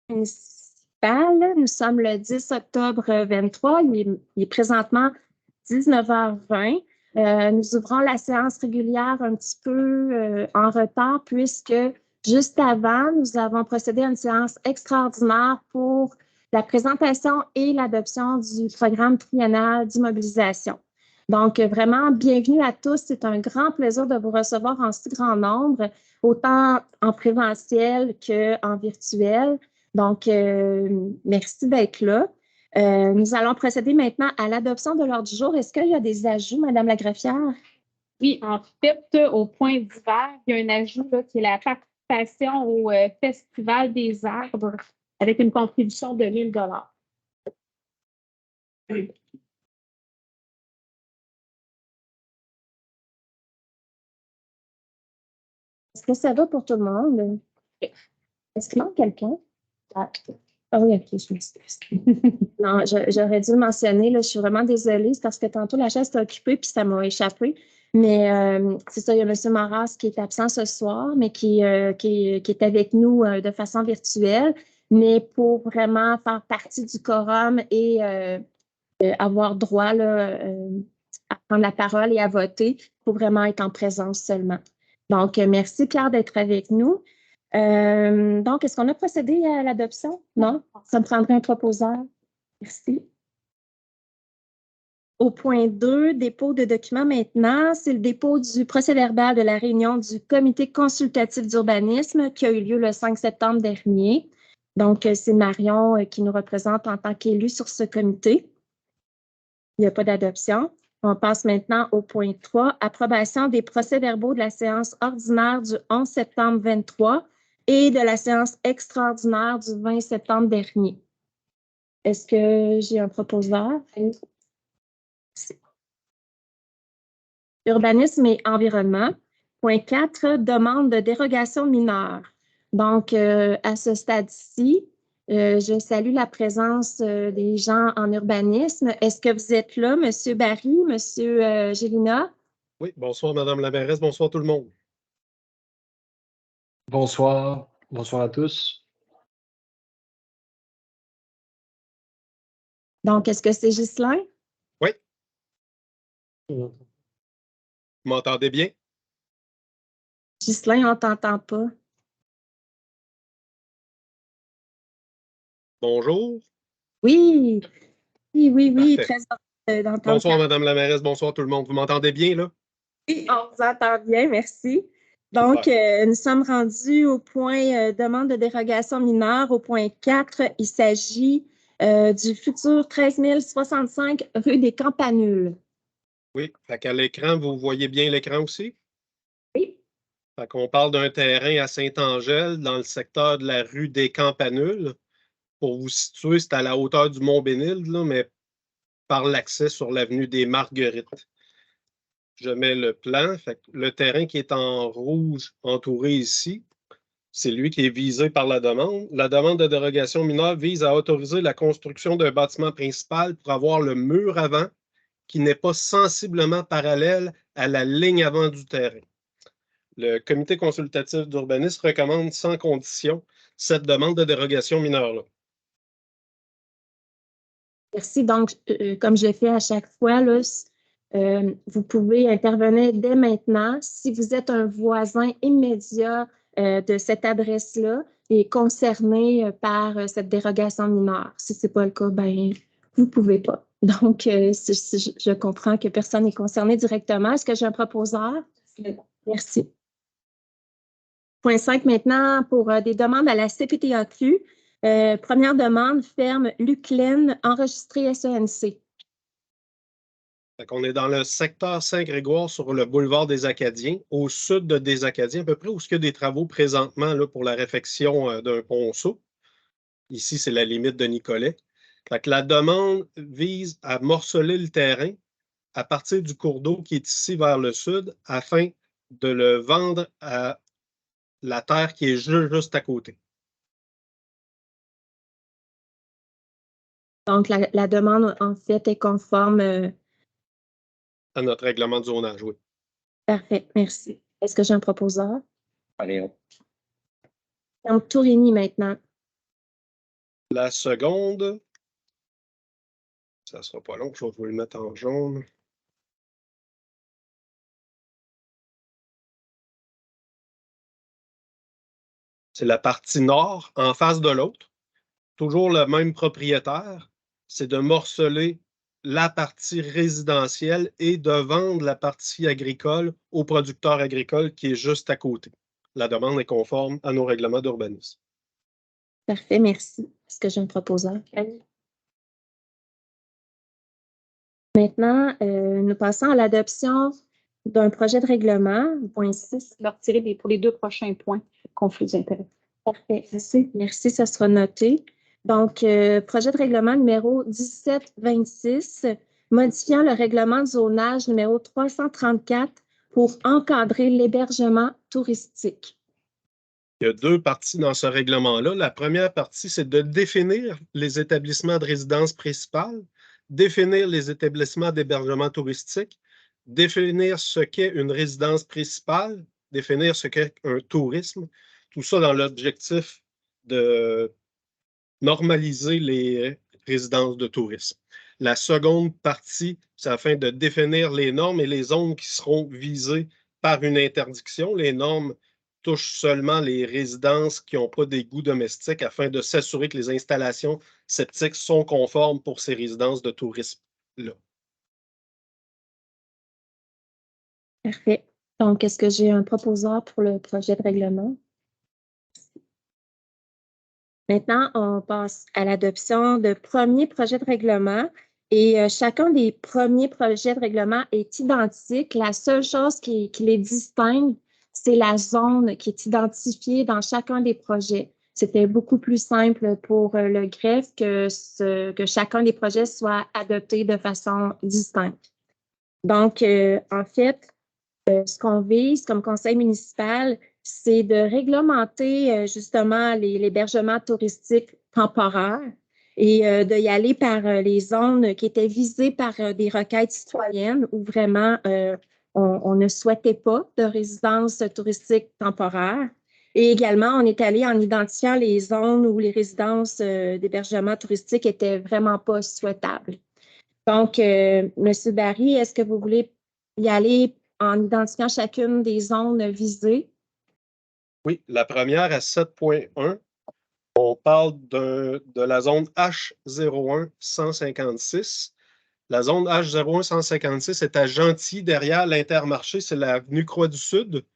municipal. Nous sommes le 10 octobre 23. Il est présentement 19h20. Nous ouvrons la séance régulière un petit peu en retard puisque juste avant, nous avons procédé à une séance extraordinaire pour la présentation et l'adoption du programme triennal d'immobilisation. Donc, vraiment, bienvenue à tous. C'est un grand plaisir de vous recevoir en si grand nombre, autant en présentiel qu'en virtuel. Donc, merci d'être là. Nous allons procéder maintenant à l'adoption de l'ordre du jour. Est-ce qu'il y a des ajouts, Madame la greffière? Oui, en fait, au point divers, il y a un ajout là, qui est la participation au Festival des arbres avec une contribution de 1 000 $. Est-ce que ça va pour tout le monde? Est-ce qu'il manque quelqu'un? Ah oui, OK, je m'excuse. Non, j'aurais dû le mentionner, là, je suis vraiment désolée, c'est parce que tantôt la chaise était occupée puis ça m'a échappé. Mais c'est ça, il y a M. Maras qui est absent ce soir, mais qui est avec nous de façon virtuelle, mais pour vraiment faire partie du quorum et avoir droit là, à prendre la parole et à voter, il faut vraiment être en présence seulement. Donc, merci Claire d'être avec nous. Donc, est-ce qu'on a procédé à l'adoption? Non? Ça me prendrait un proposeur. Merci. Au point 2, dépôt de documents maintenant, c'est le dépôt du procès-verbal de la réunion du comité consultatif d'urbanisme qui a eu lieu le 5 septembre dernier. Donc, c'est Marion qui nous représente en tant qu'élue sur ce comité. Il n'y a pas d'adoption. On passe maintenant au point 3, approbation des procès-verbaux de la séance ordinaire du 11 septembre 23 et de la séance extraordinaire du 20 septembre dernier. Est-ce que j'ai un proposeur? Urbanisme et environnement. Point 4, demande de dérogation mineure. Donc, à ce stade-ci, je salue la présence des gens en urbanisme. Est-ce que vous êtes là, M. Barry, M. Gélina? Oui, bonsoir, Madame la mairesse. Bonsoir tout le monde. Bonsoir. Bonsoir à tous. Donc, est-ce que c'est Ghislain? Oui. Vous m'entendez bien? Ghislain, on ne t'entend pas. Bonjour. Oui, oui, Parfait. très d'entendre. Bonsoir, Madame la mairesse. Bonsoir tout le monde. Vous m'entendez bien, là? Oui, on vous entend bien, merci. Donc, nous sommes rendus au point demande de dérogation mineure. Au point 4, il s'agit du futur 13 065 rue des Campanules. Oui, fait qu'à l'écran, vous voyez bien l'écran aussi? Oui. Fait qu'on parle d'un terrain à Saint-Angèle, dans le secteur de la rue des Campanules. Pour vous situer, c'est à la hauteur du Mont-Bénilde, là, mais par l'accès sur l'avenue des Marguerites. Je mets le plan. Fait que le terrain qui est en rouge entouré ici, c'est lui qui est visé par la demande. La demande de dérogation mineure vise à autoriser la construction d'un bâtiment principal pour avoir le mur avant qui n'est pas sensiblement parallèle à la ligne avant du terrain. Le comité consultatif d'urbanisme recommande sans condition cette demande de dérogation mineure-là. Merci. Donc, comme je fais à chaque fois, là, vous pouvez intervenir dès maintenant. Si vous êtes un voisin immédiat de cette adresse-là et concerné par cette dérogation mineure. Si ce n'est pas le cas, ben, vous ne pouvez pas. Donc, je comprends que personne n'est concerné directement. Est-ce que j'ai un proposeur? Merci. Point 5 maintenant pour des demandes à la CPTAQ. Première demande, ferme Luclaine, enregistrée SENC. On est dans le secteur Saint-Grégoire sur le boulevard des Acadiens, au sud des Acadiens, à peu près où il y a des travaux présentement là, pour la réfection d'un ponceau. Ici, c'est la limite de Nicolet. Fait que la demande vise à morceler le terrain à partir du cours d'eau qui est ici vers le sud afin de le vendre à la terre qui est juste à côté. Donc, la demande, en fait, est conforme. À notre règlement de zonage, oui. Parfait, merci. Est-ce que j'ai un proposeur? Allez, hop. Donc, Tourini maintenant. La seconde, ça ne sera pas long, je vais vous le mettre en jaune. C'est la partie nord en face de l'autre. Toujours le même propriétaire. C'est de morceler la partie résidentielle et de vendre la partie agricole au producteur agricole qui est juste à côté. La demande est conforme à nos règlements d'urbanisme. Parfait, merci. Est-ce que j'ai un proposeur? Maintenant, nous passons à l'adoption d'un projet de règlement, point 6. Je vais retirer pour les 2 prochains points, conflit d'intérêt. Parfait, merci, ça sera noté. Donc, projet de règlement numéro 1726, modifiant le règlement de zonage numéro 334 pour encadrer l'hébergement touristique. Il y a 2 parties dans ce règlement-là. La première partie, c'est de définir les établissements de résidence principale, définir les établissements d'hébergement touristique, définir ce qu'est une résidence principale, définir ce qu'est un tourisme, tout ça dans l'objectif de normaliser les résidences de tourisme. La seconde partie, c'est afin de définir les normes et les zones qui seront visées par une interdiction. Les normes touchent seulement les résidences qui n'ont pas d'égouts domestiques afin de s'assurer que les installations septiques sont conformes pour ces résidences de tourisme-là. Parfait. Donc, est-ce que j'ai un proposeur pour le projet de règlement? Maintenant, on passe à l'adoption de premiers projets de règlement et chacun des premiers projets de règlement est identique. La seule chose qui les distingue, c'est la zone qui est identifiée dans chacun des projets. C'était beaucoup plus simple pour le greffe que chacun des projets soit adopté de façon distincte. Donc, en fait, ce qu'on vise comme conseil municipal, c'est de réglementer justement l'hébergement touristique temporaire et de y aller par les zones qui étaient visées par des requêtes citoyennes où vraiment on ne souhaitait pas de résidence touristique temporaire. Et également, on est allé en identifiant les zones où les résidences d'hébergement touristique étaient vraiment pas souhaitables. Donc, M. Barry, est-ce que vous voulez y aller en identifiant chacune des zones visées? Oui, la première à 7.1, on parle de la zone H01-156. La zone H01-156 est à Gentilly, derrière l'Intermarché, c'est l'avenue Croix-du-Sud.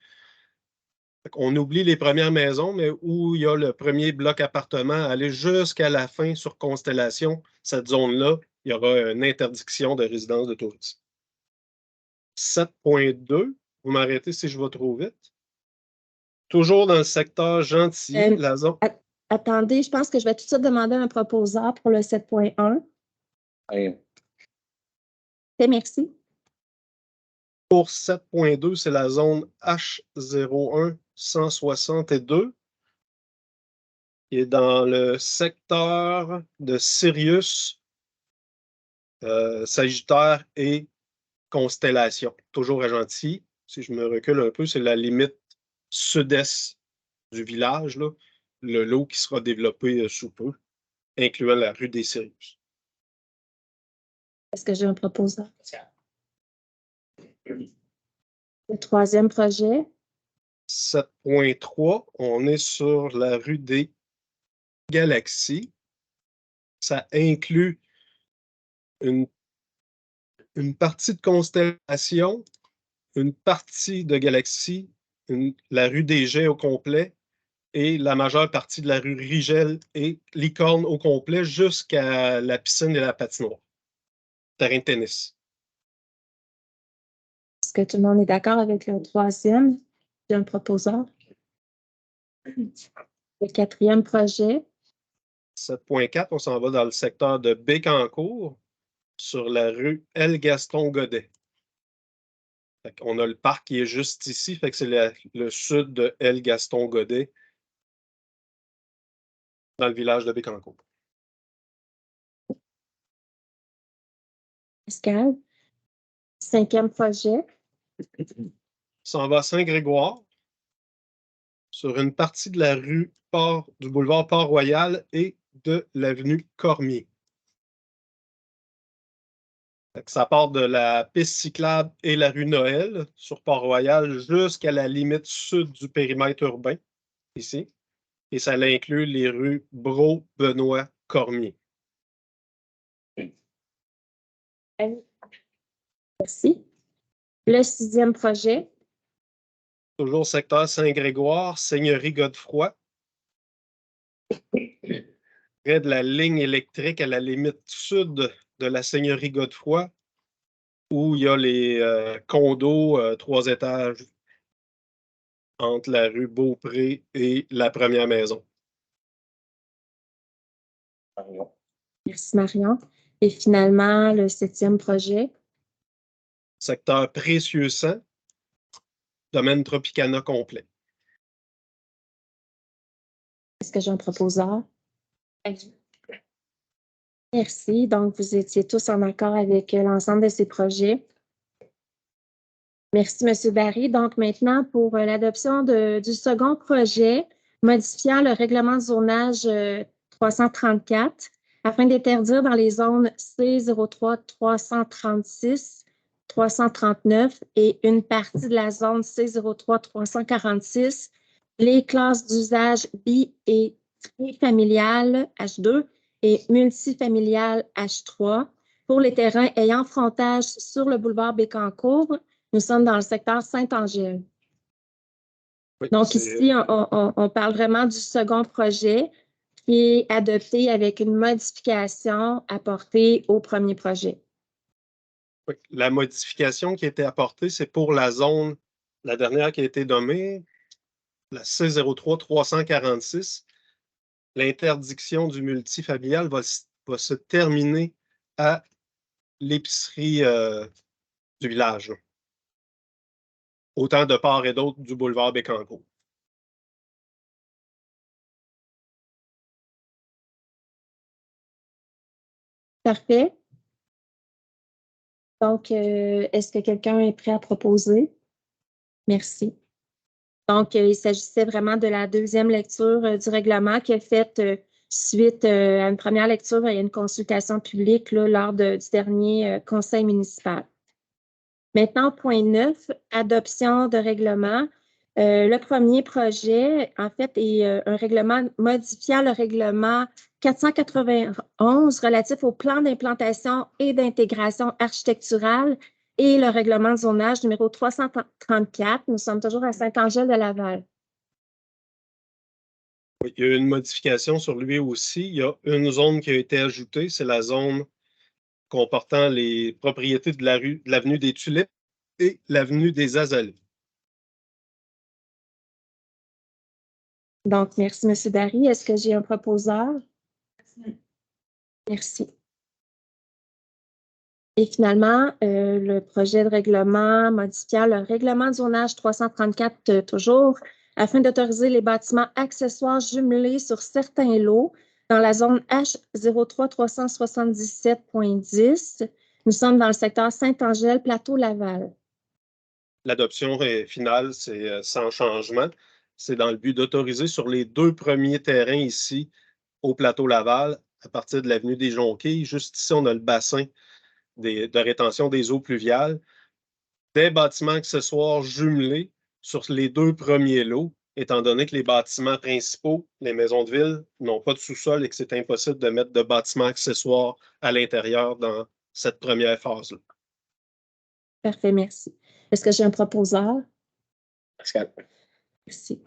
On oublie les premières maisons, mais où il y a le premier bloc appartement, aller jusqu'à la fin sur Constellation, cette zone-là, il y aura une interdiction de résidence de tourisme. 7.2, vous m'arrêtez si je vais trop vite. Toujours dans le secteur Gentilly, la zone... Attendez, je pense que je vais tout de suite demander un proposeur pour le 7.1. Merci. Pour 7.2, c'est la zone H01-162, qui est dans le secteur de Sirius, Sagittaire et Constellation. Toujours à Gentilly. Si je me recule un peu, c'est la limite sud-est du village, là, le lot qui sera développé sous peu, incluant la rue des Sirius. Est-ce que j'ai un proposeur? Le troisième projet. 7.3, on est sur la rue des Galaxies. Ça inclut une partie de Constellation, une partie de Galaxie, la rue des Jets au complet et la majeure partie de la rue Rigel et Licorne au complet jusqu'à la piscine et la patinoire. Terrain de tennis. Est-ce que tout le monde est d'accord avec le troisième? J'ai un proposeur. Le quatrième projet. 7.4, on s'en va dans le secteur de Bécancour, sur la rue L-Gaston-Godet. On a le parc qui est juste ici, fait que c'est le sud de L-Gaston-Godet, dans le village de Bécancour. Pascal. Cinquième projet. On s'en va à Saint-Grégoire, sur une partie de la rue du boulevard Port-Royal et de l'avenue Cormier. Ça part de la piste cyclable et la rue Noël sur Port-Royal jusqu'à la limite sud du périmètre urbain, ici. Et ça inclut les rues Brault, Benoît, Cormier. Merci. Le 6e projet. Toujours secteur Saint-Grégoire, Seigneurie Godefroy. Près de la ligne électrique à la limite sud de la Seigneurie Godefroy, où il y a les condos 3 étages entre la rue Beaupré et la première maison. Merci, Marion. Et finalement, le 7e projet. Secteur Précieux-Sang, domaine Tropicana complet. Est-ce que j'ai un proposeur? Merci. Donc, vous étiez tous en accord avec l'ensemble de ces projets. Merci, M. Barry. Donc, maintenant, pour l'adoption du second projet, modifiant le règlement de zonage 334 afin d'interdire dans les zones C03 336, 339 et une partie de la zone C03 346, les classes d'usage bi- et trifamiliales H2 et multifamiliales H3 pour les terrains ayant frontage sur le boulevard Bécancour. Nous sommes dans le secteur Saint-Angèle. Oui, donc, ici, on parle vraiment du second projet qui est adopté avec une modification apportée au premier projet. Oui, la modification qui a été apportée, c'est pour la zone, la dernière qui a été nommée, la C03 346. L'interdiction du multifamilial va se terminer à l'épicerie du village. Autant de part et d'autre du boulevard Bécancour. Parfait. Donc, est-ce que quelqu'un est prêt à proposer? Merci. Donc, il s'agissait vraiment de la deuxième lecture du règlement qui est faite suite à une première lecture et à une consultation publique là, lors du dernier conseil municipal. Maintenant, point 9, adoption de règlement. Le premier projet, en fait, est un règlement modifiant le règlement 491 relatif au plan d'implantation et d'intégration architecturale et le règlement de zonage numéro 334. Nous sommes toujours à Saint-Angèle-de-Laval. Oui, il y a eu une modification sur lui aussi. Il y a une zone qui a été ajoutée, c'est la zone comportant les propriétés de l'avenue des Tulipes et l'avenue des Azalées. Donc, merci, M. Barry. Est-ce que j'ai un proposeur? Merci. Et finalement, le projet de règlement modifiant le règlement de zonage 334 toujours, afin d'autoriser les bâtiments accessoires jumelés sur certains lots dans la zone H03 377.10. Nous sommes dans le secteur Saint-Angèle, Plateau-Laval. L'adoption finale, c'est sans changement. C'est dans le but d'autoriser sur les 2 premiers terrains ici, au plateau Laval, à partir de l'avenue des Jonquilles. Juste ici, on a le bassin de rétention des eaux pluviales. Des bâtiments accessoires jumelés sur les 2 premiers lots, étant donné que les bâtiments principaux, les maisons de ville, n'ont pas de sous-sol et que c'est impossible de mettre de bâtiments accessoires à l'intérieur dans cette première phase-là. Parfait, merci. Est-ce que j'ai un proposeur? Pascal. Merci.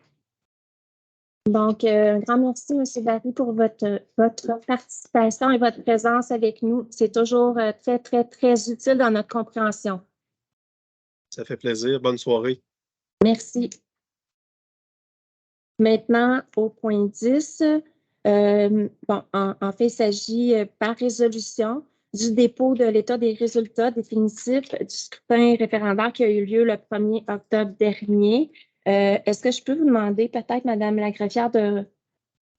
Donc, un grand merci, M. Barry, pour votre participation et votre présence avec nous. C'est toujours très, très, très utile dans notre compréhension. Ça fait plaisir. Bonne soirée. Merci. Maintenant, au point 10, en fait, il s'agit par résolution du dépôt de l'état des résultats définitifs du scrutin référendaire qui a eu lieu le 1er octobre dernier. Est-ce que je peux vous demander peut-être, Mme la greffière, de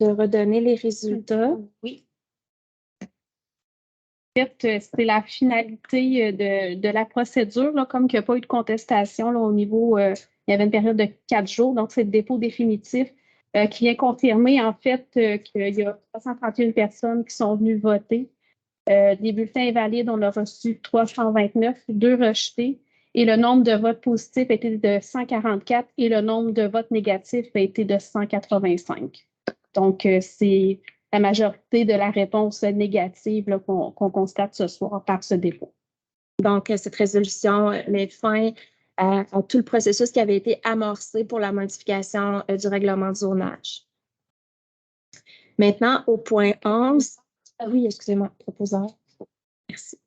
redonner les résultats? Oui. En fait, c'est la finalité de la procédure, là, comme il n'y a pas eu de contestation là, au niveau, il y avait une période de 4 jours, donc c'est le dépôt définitif qui vient confirmer en fait qu'il y a 331 personnes qui sont venues voter. Des bulletins invalides, on a reçu 329, 2 rejetés. Et le nombre de votes positifs a été de 144 et le nombre de votes négatifs a été de 185. Donc, c'est la majorité de la réponse négative qu'on constate ce soir par ce dépôt. Donc, cette résolution met fin à tout le processus qui avait été amorcé pour la modification du règlement de zonage. Maintenant, au point 11. Ah oui, excusez-moi, proposeur. Merci.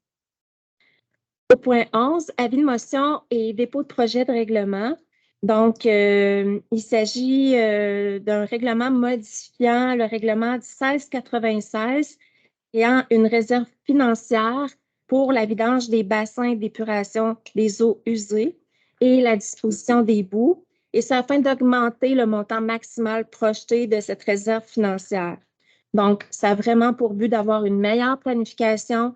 Au point 11, avis de motion et dépôt de projet de règlement. Donc, il s'agit d'un règlement modifiant le règlement 1696 ayant une réserve financière pour la vidange des bassins d'épuration des eaux usées et la disposition des boues, et c'est afin d'augmenter le montant maximal projeté de cette réserve financière. Donc, ça a vraiment pour but d'avoir une meilleure planification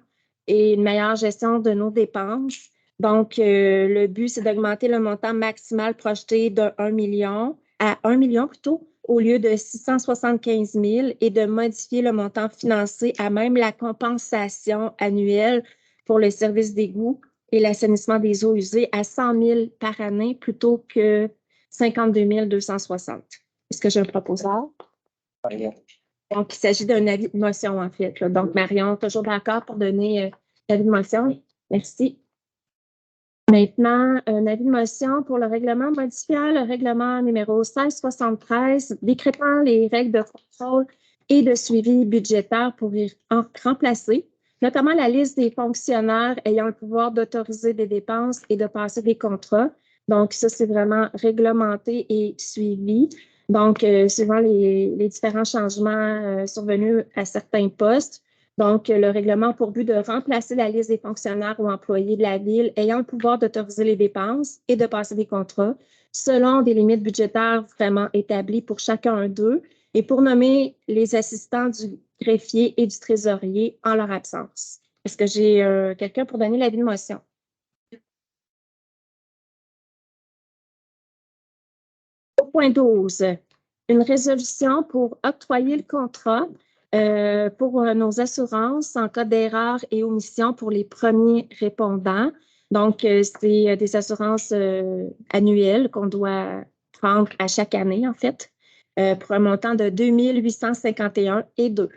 et une meilleure gestion de nos dépenses. Donc, le but, c'est d'augmenter le montant maximal projeté de 1 million à 1 million plutôt, au lieu de 675 000 et de modifier le montant financé à même la compensation annuelle pour le service d'égout et l'assainissement des eaux usées à 100 000 par année plutôt que 52 260. Est-ce que j'ai un proposeur? Donc, il s'agit d'un avis de motion, en fait. Là. Donc, Marion, toujours d'accord pour donner l'avis de motion? Merci. Maintenant, un avis de motion pour le règlement modifiant le règlement numéro 1673, décrétant les règles de contrôle et de suivi budgétaire pour y remplacer, notamment la liste des fonctionnaires ayant le pouvoir d'autoriser des dépenses et de passer des contrats. Donc, ça, c'est vraiment réglementé et suivi. Donc, suivant les différents changements survenus à certains postes. Donc, le règlement a pour but de remplacer la liste des fonctionnaires ou employés de la Ville ayant le pouvoir d'autoriser les dépenses et de passer des contrats selon des limites budgétaires vraiment établies pour chacun d'eux et pour nommer les assistants du greffier et du trésorier en leur absence. Est-ce que j'ai quelqu'un pour donner l'avis de motion? Au point 12, une résolution pour octroyer le contrat pour nos assurances en cas d'erreur et omission pour les premiers répondants. Donc, c'est des assurances annuelles qu'on doit prendre à chaque année, en fait, pour un montant de 2 851 et 2.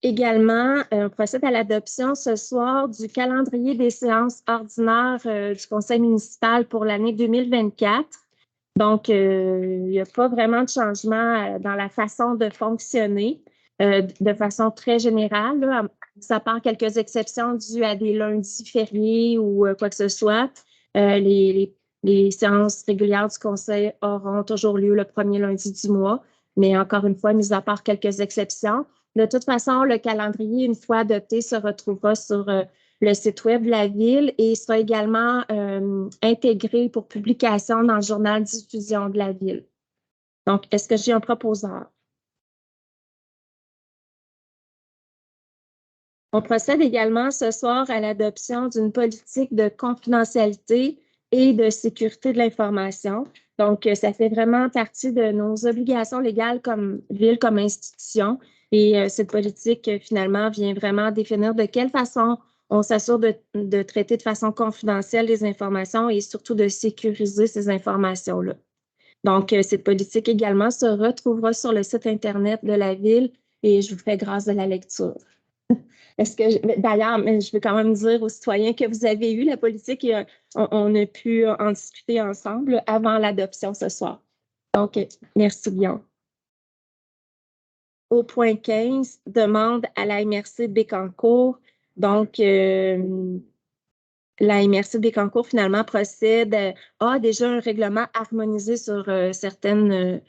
Également, on procède à l'adoption ce soir du calendrier des séances ordinaires du Conseil municipal pour l'année 2024. Donc, il n'y a pas vraiment de changement dans la façon de fonctionner de façon très générale, là, à part quelques exceptions dues à des lundis fériés ou quoi que ce soit. Les séances régulières du Conseil auront toujours lieu le premier lundi du mois, mais encore une fois, mis à part quelques exceptions. De toute façon, le calendrier, une fois adopté, se retrouvera sur le site web de la Ville et sera également intégré pour publication dans le journal diffusion de la Ville. Donc, est-ce que j'ai un proposeur? On procède également ce soir à l'adoption d'une politique de confidentialité et de sécurité de l'information. Donc, ça fait vraiment partie de nos obligations légales comme Ville, comme institution. Et cette politique, finalement, vient vraiment définir de quelle façon on s'assure de traiter de façon confidentielle les informations et surtout de sécuriser ces informations-là. Donc, cette politique également se retrouvera sur le site Internet de la Ville et je vous fais grâce de la lecture. D'ailleurs, je veux quand même dire aux citoyens que vous avez eu la politique et on a pu en discuter ensemble avant l'adoption ce soir. Donc, merci Guillaume. Au point 15, demande à la MRC de Bécancour. Donc, la MRC de Bécancour, finalement, a déjà un règlement harmonisé sur certains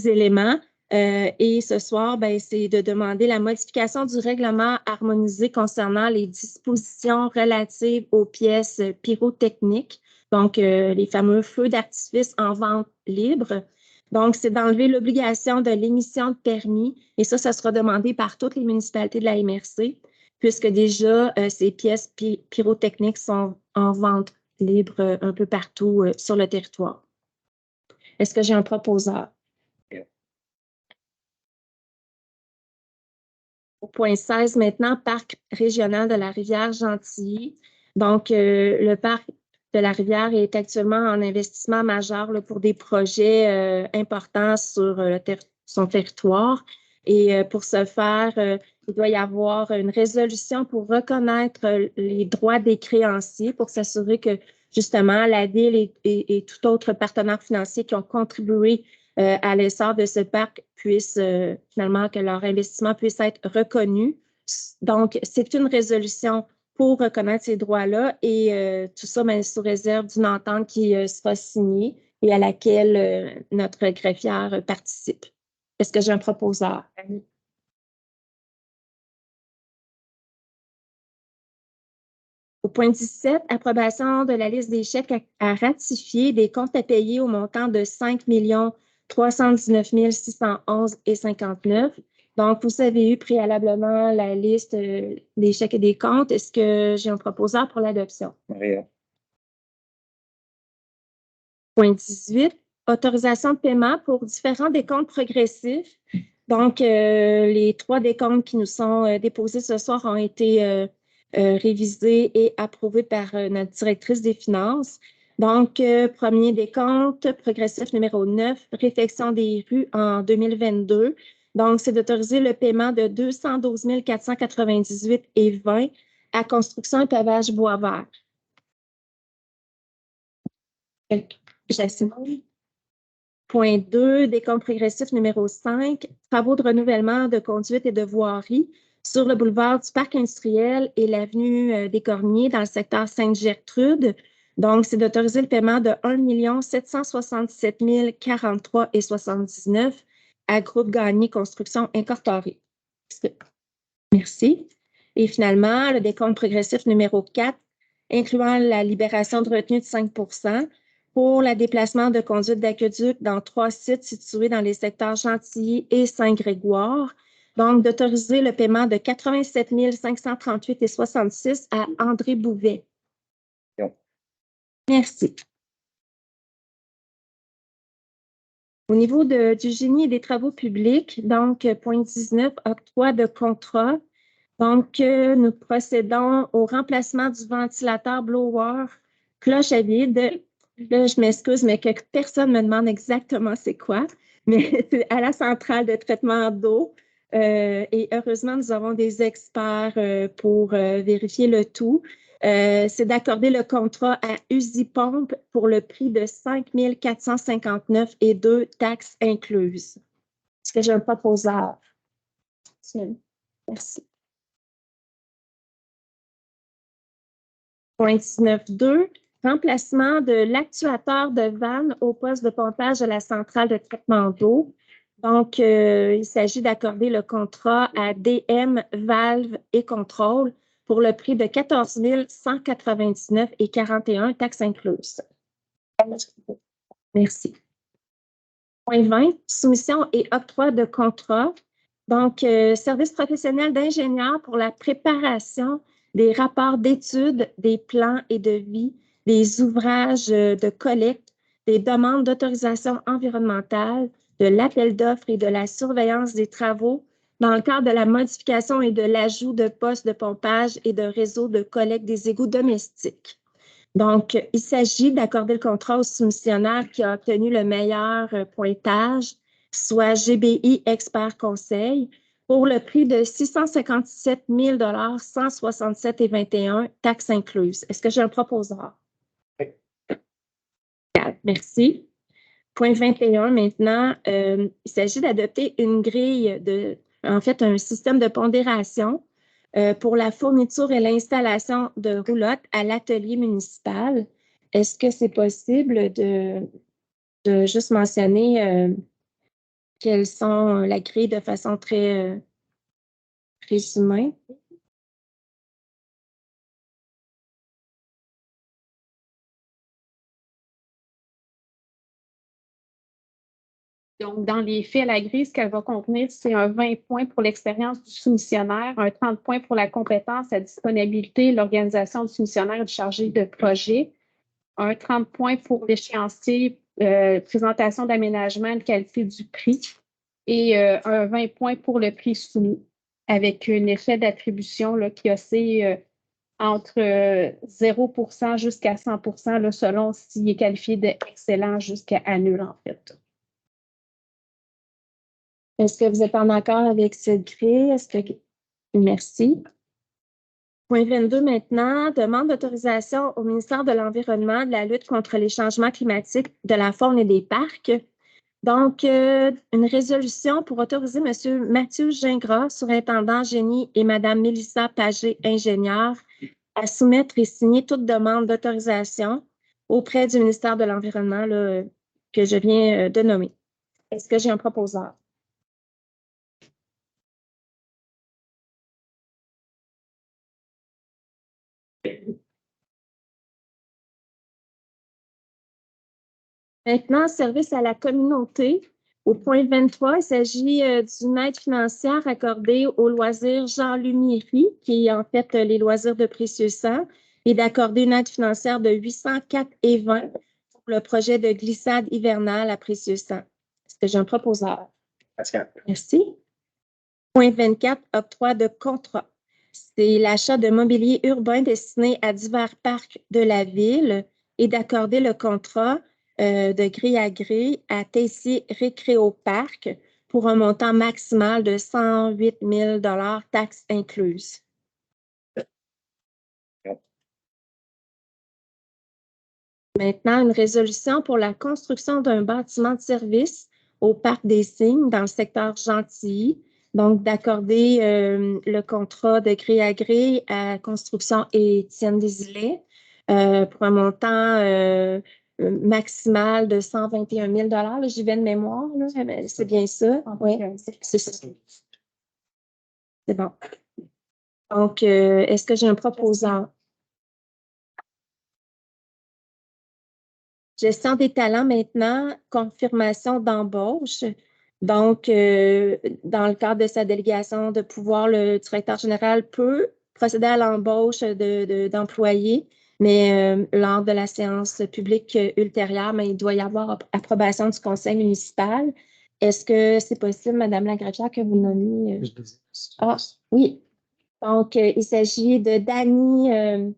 éléments. Et ce soir, c'est de demander la modification du règlement harmonisé concernant les dispositions relatives aux pièces pyrotechniques, donc les fameux feux d'artifice en vente libre. Donc, c'est d'enlever l'obligation de l'émission de permis et ça sera demandé par toutes les municipalités de la MRC puisque déjà ces pièces pyrotechniques sont en vente libre un peu partout sur le territoire. Est-ce que j'ai un proposeur? Au point 16 maintenant, parc régional de la rivière Gentilly. Donc, le parc de la rivière est actuellement en investissement majeur là, pour des projets importants sur son territoire. Et pour ce faire, il doit y avoir une résolution pour reconnaître les droits des créanciers pour s'assurer que, justement, la Ville et tout autre partenaire financier qui ont contribué à l'essor de ce parc puissent finalement que leur investissement puisse être reconnu. Donc, c'est une résolution pour reconnaître ces droits-là et tout ça bien, sous réserve d'une entente qui sera signée et à laquelle notre greffière participe. Est-ce que j'ai un proposeur? Au point 17, approbation de la liste des chèques à ratifier des comptes à payer au montant de 5 319 611,59. Donc, vous avez eu préalablement la liste des chèques et des comptes. Est-ce que j'ai un proposeur pour l'adoption? Rien. Point 18, autorisation de paiement pour différents décomptes progressifs. Donc, les 3 décomptes qui nous sont déposés ce soir ont été révisés et approuvés par notre directrice des finances. Donc, premier décompte progressif numéro 9, réfection des rues en 2022. Donc, c'est d'autoriser le paiement de 212 498,20 à construction et pavage bois vert. Point 2, décompte progressif numéro 5, travaux de renouvellement de conduite et de voirie sur le boulevard du Parc industriel et l'avenue des Cormiers dans le secteur Sainte-Gertrude. Donc, c'est d'autoriser le paiement de 1 767 043,79 à Groupe Gagné Construction Incorporée. Merci. Et finalement, le décompte progressif numéro 4, incluant la libération de retenue de 5 pour le déplacement de conduite d'aqueduc dans 3 sites situés dans les secteurs Gentilly et Saint-Grégoire. Donc, d'autoriser le paiement de 87 538,66 à André Bouvet. Bien. Merci. Au niveau du génie et des travaux publics, donc, point 19, octroi de contrat. Donc, nous procédons au remplacement du ventilateur blower cloche à vide. Là, je m'excuse, mais que personne ne me demande exactement c'est quoi, mais c'est à la centrale de traitement d'eau. Et heureusement, nous avons des experts pour vérifier le tout. C'est d'accorder le contrat à Usipompe pour le prix de 5 459 et 2 taxes incluses. Est-ce que j'ai un proposeur? Merci. Point 19.2, remplacement de l'actuateur de vanne au poste de pompage de la centrale de traitement d'eau. Donc, il s'agit d'accorder le contrat à DM Valve et Contrôle pour le prix de 14 199,41, taxes incluses. Merci. Point 20, soumission et octroi de contrat. Donc, service professionnel d'ingénieur pour la préparation des rapports d'études, des plans et de vie, des ouvrages de collecte, des demandes d'autorisation environnementale, de l'appel d'offres et de la surveillance des travaux dans le cadre de la modification et de l'ajout de postes de pompage et de réseaux de collecte des égouts domestiques. Donc, il s'agit d'accorder le contrat au soumissionnaire qui a obtenu le meilleur pointage, soit GBI Expert Conseil, pour le prix de 657 167,21, taxes incluses. Est-ce que j'ai un proposeur? Oui. Merci. Point 21 maintenant, il s'agit d'adopter une grille en fait, un système de pondération pour la fourniture et l'installation de roulottes à l'atelier municipal. Est-ce que c'est possible de juste mentionner quelles sont la grille de façon très résumée? Donc, dans les faits, la grille, ce qu'elle va contenir, c'est un 20 points pour l'expérience du soumissionnaire, un 30 points pour la compétence, la disponibilité, l'organisation du soumissionnaire et du chargé de projet, un 30 points pour l'échéancier, présentation d'aménagement de qualité du prix et un 20 points pour le prix soumis, avec un effet d'attribution là, qui oscille entre 0% jusqu'à 100% là, selon s'il est qualifié d'excellent jusqu'à nul, en fait. Est-ce que vous êtes en accord avec cette grille? Merci. Point 22 maintenant, demande d'autorisation au ministère de l'Environnement, de la lutte contre les changements climatiques, de la faune et des parcs. Donc, une résolution pour autoriser M. Mathieu Gingras, surintendant génie, et Mme Mélissa Pagé, ingénieure, à soumettre et signer toute demande d'autorisation auprès du ministère de l'Environnement que je viens de nommer. Est-ce que j'ai un proposeur? Maintenant, service à la communauté. Au point 23, il s'agit d'une aide financière accordée au loisir Jean Lumiéry, qui est en fait les loisirs de précieux sang, et d'accorder une aide financière de 804,20 pour le projet de glissade hivernale à précieux sang. Est-ce que j'ai un proposeur? Pascal. Merci. Point 24, octroi de contrat. C'est l'achat de mobilier urbain destiné à divers parcs de la ville et d'accorder le contrat de gré à gré à Tessier Récréoparc pour un montant maximal de 108 000 $, taxes incluses. Maintenant, une résolution pour la construction d'un bâtiment de service au Parc des Cygnes dans le secteur Gentilly. Donc, d'accorder le contrat de gré à Construction Étienne Desilets pour un montant maximal de 121 000 $. J'y vais de mémoire, c'est bien ça? Oui, c'est ça. C'est bon. Donc, est-ce que j'ai un proposant? Gestion des talents maintenant, confirmation d'embauche. Donc, dans le cadre de sa délégation de pouvoir, le directeur général peut procéder à l'embauche d'employés, mais lors de la séance publique ultérieure, mais il doit y avoir approbation du conseil municipal. Est-ce que c'est possible, Mme Lagratière, que vous nommiez? Ah, oui. Donc, il s'agit de Dany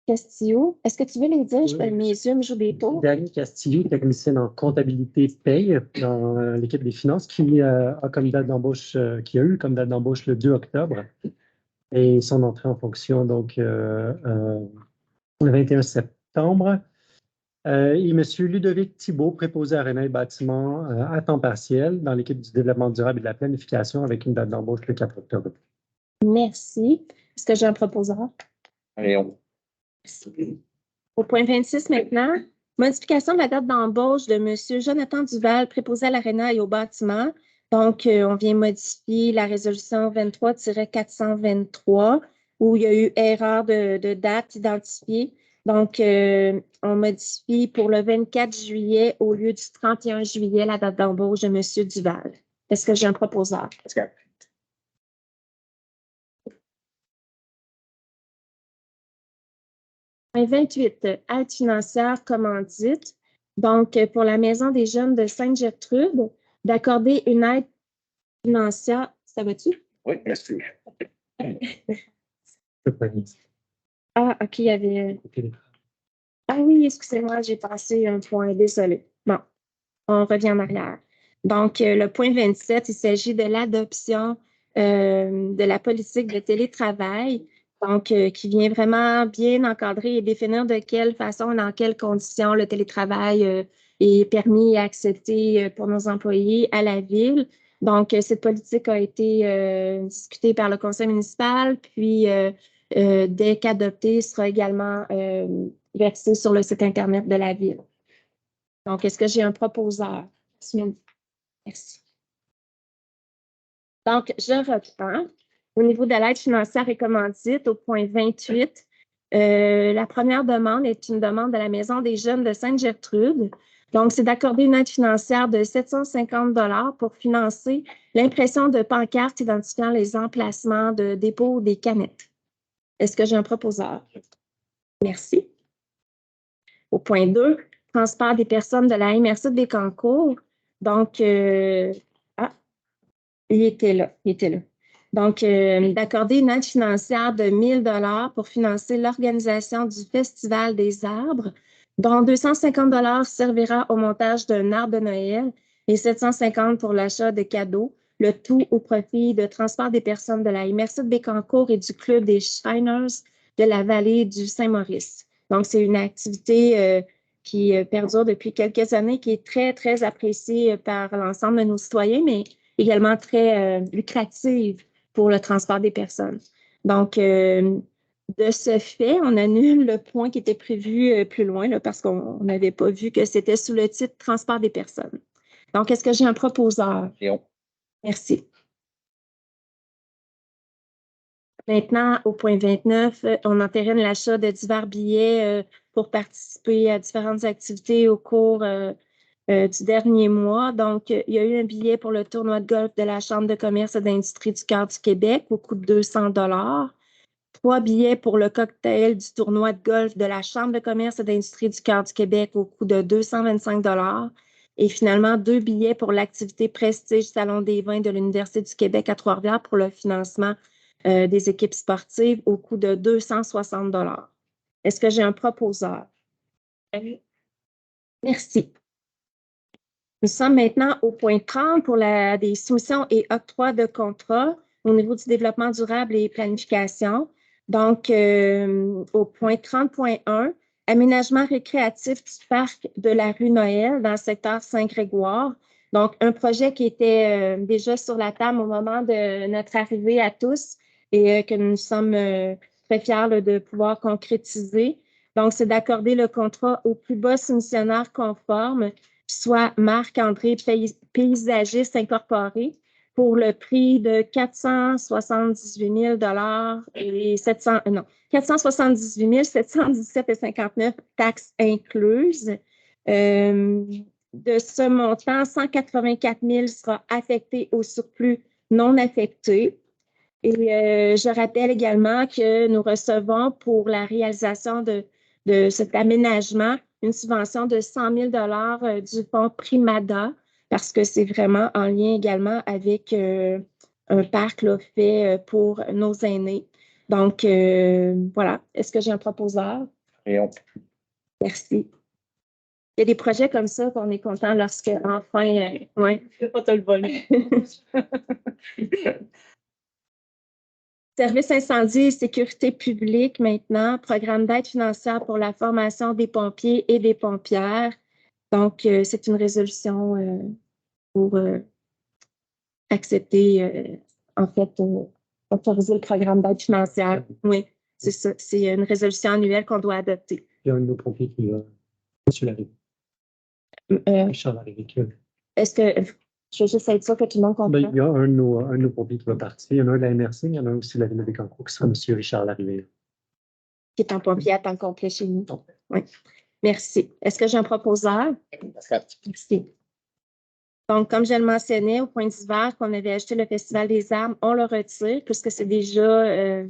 Castillo. Est-ce que tu veux les dire? Oui. Mes yeux me jouent des tours. Dany Castillo, technicienne en comptabilité paye dans l'équipe des finances, qui a comme date d'embauche, qui a eu comme date d'embauche le 2 octobre et son entrée en fonction donc le 21 septembre. Et M. Ludovic Thibault, préposé à Rénal Bâtiment à temps partiel dans l'équipe du développement durable et de la planification avec une date d'embauche le 4 octobre. Merci. Est-ce que j'ai un proposeur? Léon. Au point 26 maintenant, modification de la date d'embauche de M. Jonathan Duval, préposé à l'Aréna et au bâtiment. Donc, on vient modifier la résolution 23-423 où il y a eu erreur de date identifiée. Donc, on modifie pour le 24 juillet au lieu du 31 juillet la date d'embauche de M. Duval. Est-ce que j'ai un proposeur? Pascal. Point 28, aide financière commandite. Donc, pour la Maison des jeunes de Sainte-Gertrude, d'accorder une aide financière. Ça va-tu? Oui, merci. Ah, OK, il y avait. Ah oui, excusez-moi, j'ai passé un point, désolé. Bon, on revient en arrière. Donc, le point 27, il s'agit de l'adoption de la politique de télétravail. Donc, qui vient vraiment bien encadrer et définir de quelle façon, dans quelles conditions le télétravail est permis et accepté pour nos employés à la ville. Donc, cette politique a été discutée par le conseil municipal, puis dès qu'adoptée, sera également versée sur le site Internet de la ville. Donc, est-ce que j'ai un proposeur? Merci. Donc, je reprends. Au niveau de l'aide financière et commandite, au point 28, la première demande est une demande de la Maison des jeunes de Sainte-Gertrude. Donc, c'est d'accorder une aide financière de 750 $ pour financer l'impression de pancartes identifiant les emplacements de dépôt des canettes. Est-ce que j'ai un proposeur? Merci. au point 2, transport des personnes de la MRC de Bécancour. Donc, il était là. Donc, d'accorder une aide financière de 1 000 pour financer l'organisation du Festival des arbres, dont 250 servira au montage d'un arbre de Noël et 750 pour l'achat de cadeaux, le tout au profit de transport des personnes de la MRC de Bécancour et du Club des Shiners de la vallée du Saint-Maurice. Donc, c'est une activité qui perdure depuis quelques années, qui est très, très appréciée par l'ensemble de nos citoyens, mais également très lucrative pour le transport des personnes. Donc, de ce fait, on annule le point qui était prévu plus loin là, parce qu'on n'avait pas vu que c'était sous le titre transport des personnes. Donc, est-ce que j'ai un proposeur? Léon. Merci. Maintenant, au point 29, on entérine l'achat de divers billets pour participer à différentes activités au cours du dernier mois. Donc, il y a eu un billet pour le tournoi de golf de la Chambre de commerce et d'industrie du cœur du Québec au coût de 200 3 billets pour le cocktail du tournoi de golf de la Chambre de commerce et d'industrie du cœur du Québec au coût de 225 et finalement 2 billets pour l'activité Prestige Salon des vins de l'Université du Québec à Trois-Rivières pour le financement des équipes sportives au coût de 260 Est-ce que j'ai un proposeur? Merci. Nous sommes maintenant au point 30 pour des soumissions et octrois de contrats au niveau du développement durable et planification. Donc, au point 30.1, aménagement récréatif du parc de la rue Noël dans le secteur Saint-Grégoire. Donc, un projet qui était déjà sur la table au moment de notre arrivée à tous et que nous sommes très fiers là, de pouvoir concrétiser. Donc, c'est d'accorder le contrat au plus bas soumissionnaire conforme, soit Marc-André Paysagiste Incorporé, pour le prix de 478 000 et 478 717,59 taxes incluses. De ce montant, 184 000 sera affecté au surplus non affecté. Et je rappelle également que nous recevons pour la réalisation de cet aménagement une subvention de 100 000 du fonds Primada, parce que c'est vraiment en lien également avec un parc là, fait pour nos aînés. Donc, voilà. Est-ce que j'ai un proposeur? Léon. Merci. Il y a des projets comme ça qu'on est content lorsque, enfin, ouais. Je ne vais pas te le voler. Service incendie et sécurité publique maintenant, programme d'aide financière pour la formation des pompiers et des pompières. Donc, c'est une résolution pour accepter, en fait, autoriser le programme d'aide financière. Oui, c'est ça. C'est une résolution annuelle qu'on doit adopter. Il y a un de nos pompiers qui va. Monsieur Larrivée. Richard Larrivée. Est-ce que je veux juste être sûr que tout le monde comprend? Ben, il y a un de nos pompiers qui va partir. Il y en a un de la MRC, il y en a un aussi de la Ville de Bécancour qui sera Monsieur Richard Larrivée. Qui est un pompier à temps complet chez nous. Non. Oui. Merci. Est-ce que j'ai un proposeur? Pascal. Merci. Donc, comme je le mentionnais, au point d'hiver qu'on avait acheté le Festival des arbres, on le retire puisque c'est déjà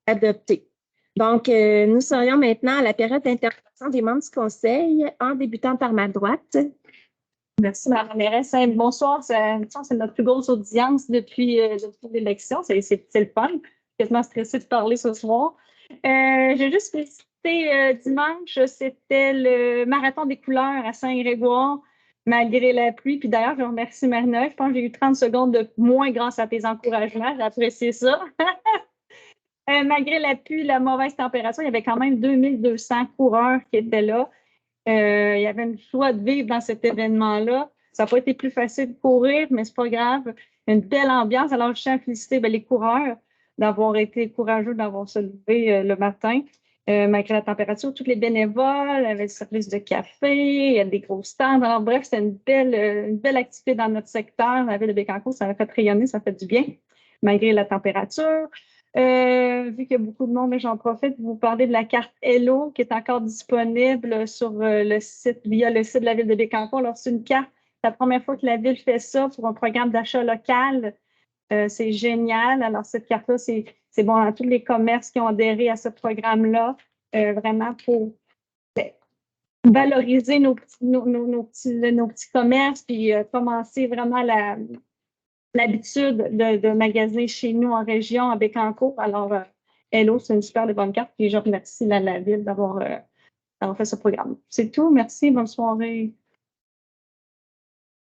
adopté. Donc, nous serions maintenant à la période d'intervention des membres du Conseil en débutant par ma droite. Merci, Mme la mairesse. Bonsoir, c'est notre plus grosse audience depuis l'élection. C'est le fun. Je suis quasiment stressée de parler ce soir. J'ai juste félicité dimanche, c'était le marathon des couleurs à Saint-Grégoire, malgré la pluie. Puis d'ailleurs, je remercie Marina. Je pense que j'ai eu 30 secondes de moins grâce à tes encouragements. J'ai apprécié ça. Malgré la pluie, la mauvaise température, il y avait quand même 2200 coureurs qui étaient là. Il y avait une joie de vivre dans cet événement-là. Ça n'a pas été plus facile de courir, mais c'est pas grave. Une belle ambiance. Alors, je tiens à féliciter les coureurs d'avoir été courageux, d'avoir se levé le matin, malgré la température. Tous les bénévoles avaient le service de café, il y a des gros stands. Alors, bref, c'était une belle activité dans notre secteur. La ville de Bécancour, ça a fait rayonner, ça fait du bien, malgré la température. Vu qu'il y a beaucoup de monde, mais j'en profite pour vous parler de la carte Hello qui est encore disponible sur le site, via le site de la ville de Bécancour. Alors, c'est une carte, c'est la première fois que la ville fait ça pour un programme d'achat local. C'est génial. Alors, cette carte-là, c'est bon à tous les commerces qui ont adhéré à ce programme-là, vraiment pour valoriser nos petits commerces, puis commencer vraiment l'habitude de magasiner chez nous en région, à Bécancour. Alors, hello, c'est une super bonne carte. Puis je remercie la Ville d'avoir fait ce programme. C'est tout. Merci. Bonne soirée.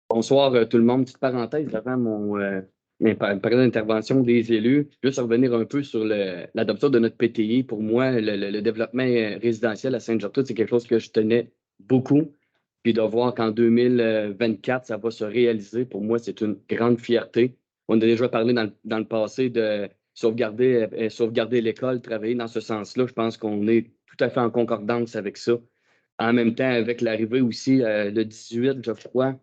Bonsoir tout le monde. Petite parenthèse avant ma période d'intervention des élus. Juste revenir un peu sur l'adoption de notre PTI. Pour moi, le développement résidentiel à Sainte-Gertrude, c'est quelque chose que je tenais beaucoup. Puis de voir qu'en 2024, ça va se réaliser, pour moi, c'est une grande fierté. On a déjà parlé dans le passé de sauvegarder l'école, travailler dans ce sens-là. Je pense qu'on est tout à fait en concordance avec ça. En même temps, avec l'arrivée aussi, le 18, je crois,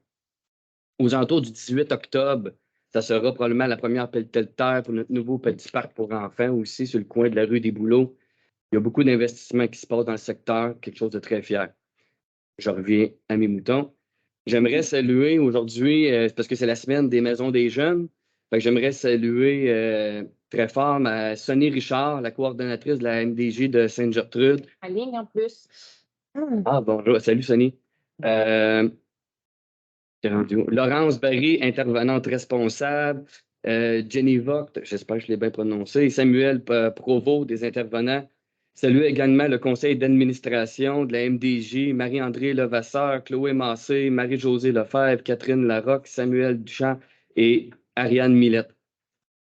aux alentours du 18 octobre, ça sera probablement la première pelletée de terre pour notre nouveau petit parc pour enfants aussi sur le coin de la rue des Bouleaux. Il y a beaucoup d'investissements qui se passent dans le secteur, quelque chose de très fier. Je reviens à mes moutons. J'aimerais saluer aujourd'hui, parce que c'est la semaine des maisons des jeunes, fait que j'aimerais saluer très fort ma Sonny Richard, la coordonnatrice de la MDJ de Sainte-Gertrude. En ligne en plus. Ah, bonjour, salut Sonny. Laurence Barry, intervenante responsable. Jenny Vogt, j'espère que je l'ai bien prononcé. Samuel Provost, des intervenants. Salut également le conseil d'administration de la MDJ, Marie-André Levasseur, Chloé Massé, Marie-Josée Lefebvre, Catherine Larocque, Samuel Duchamp et Ariane Millette.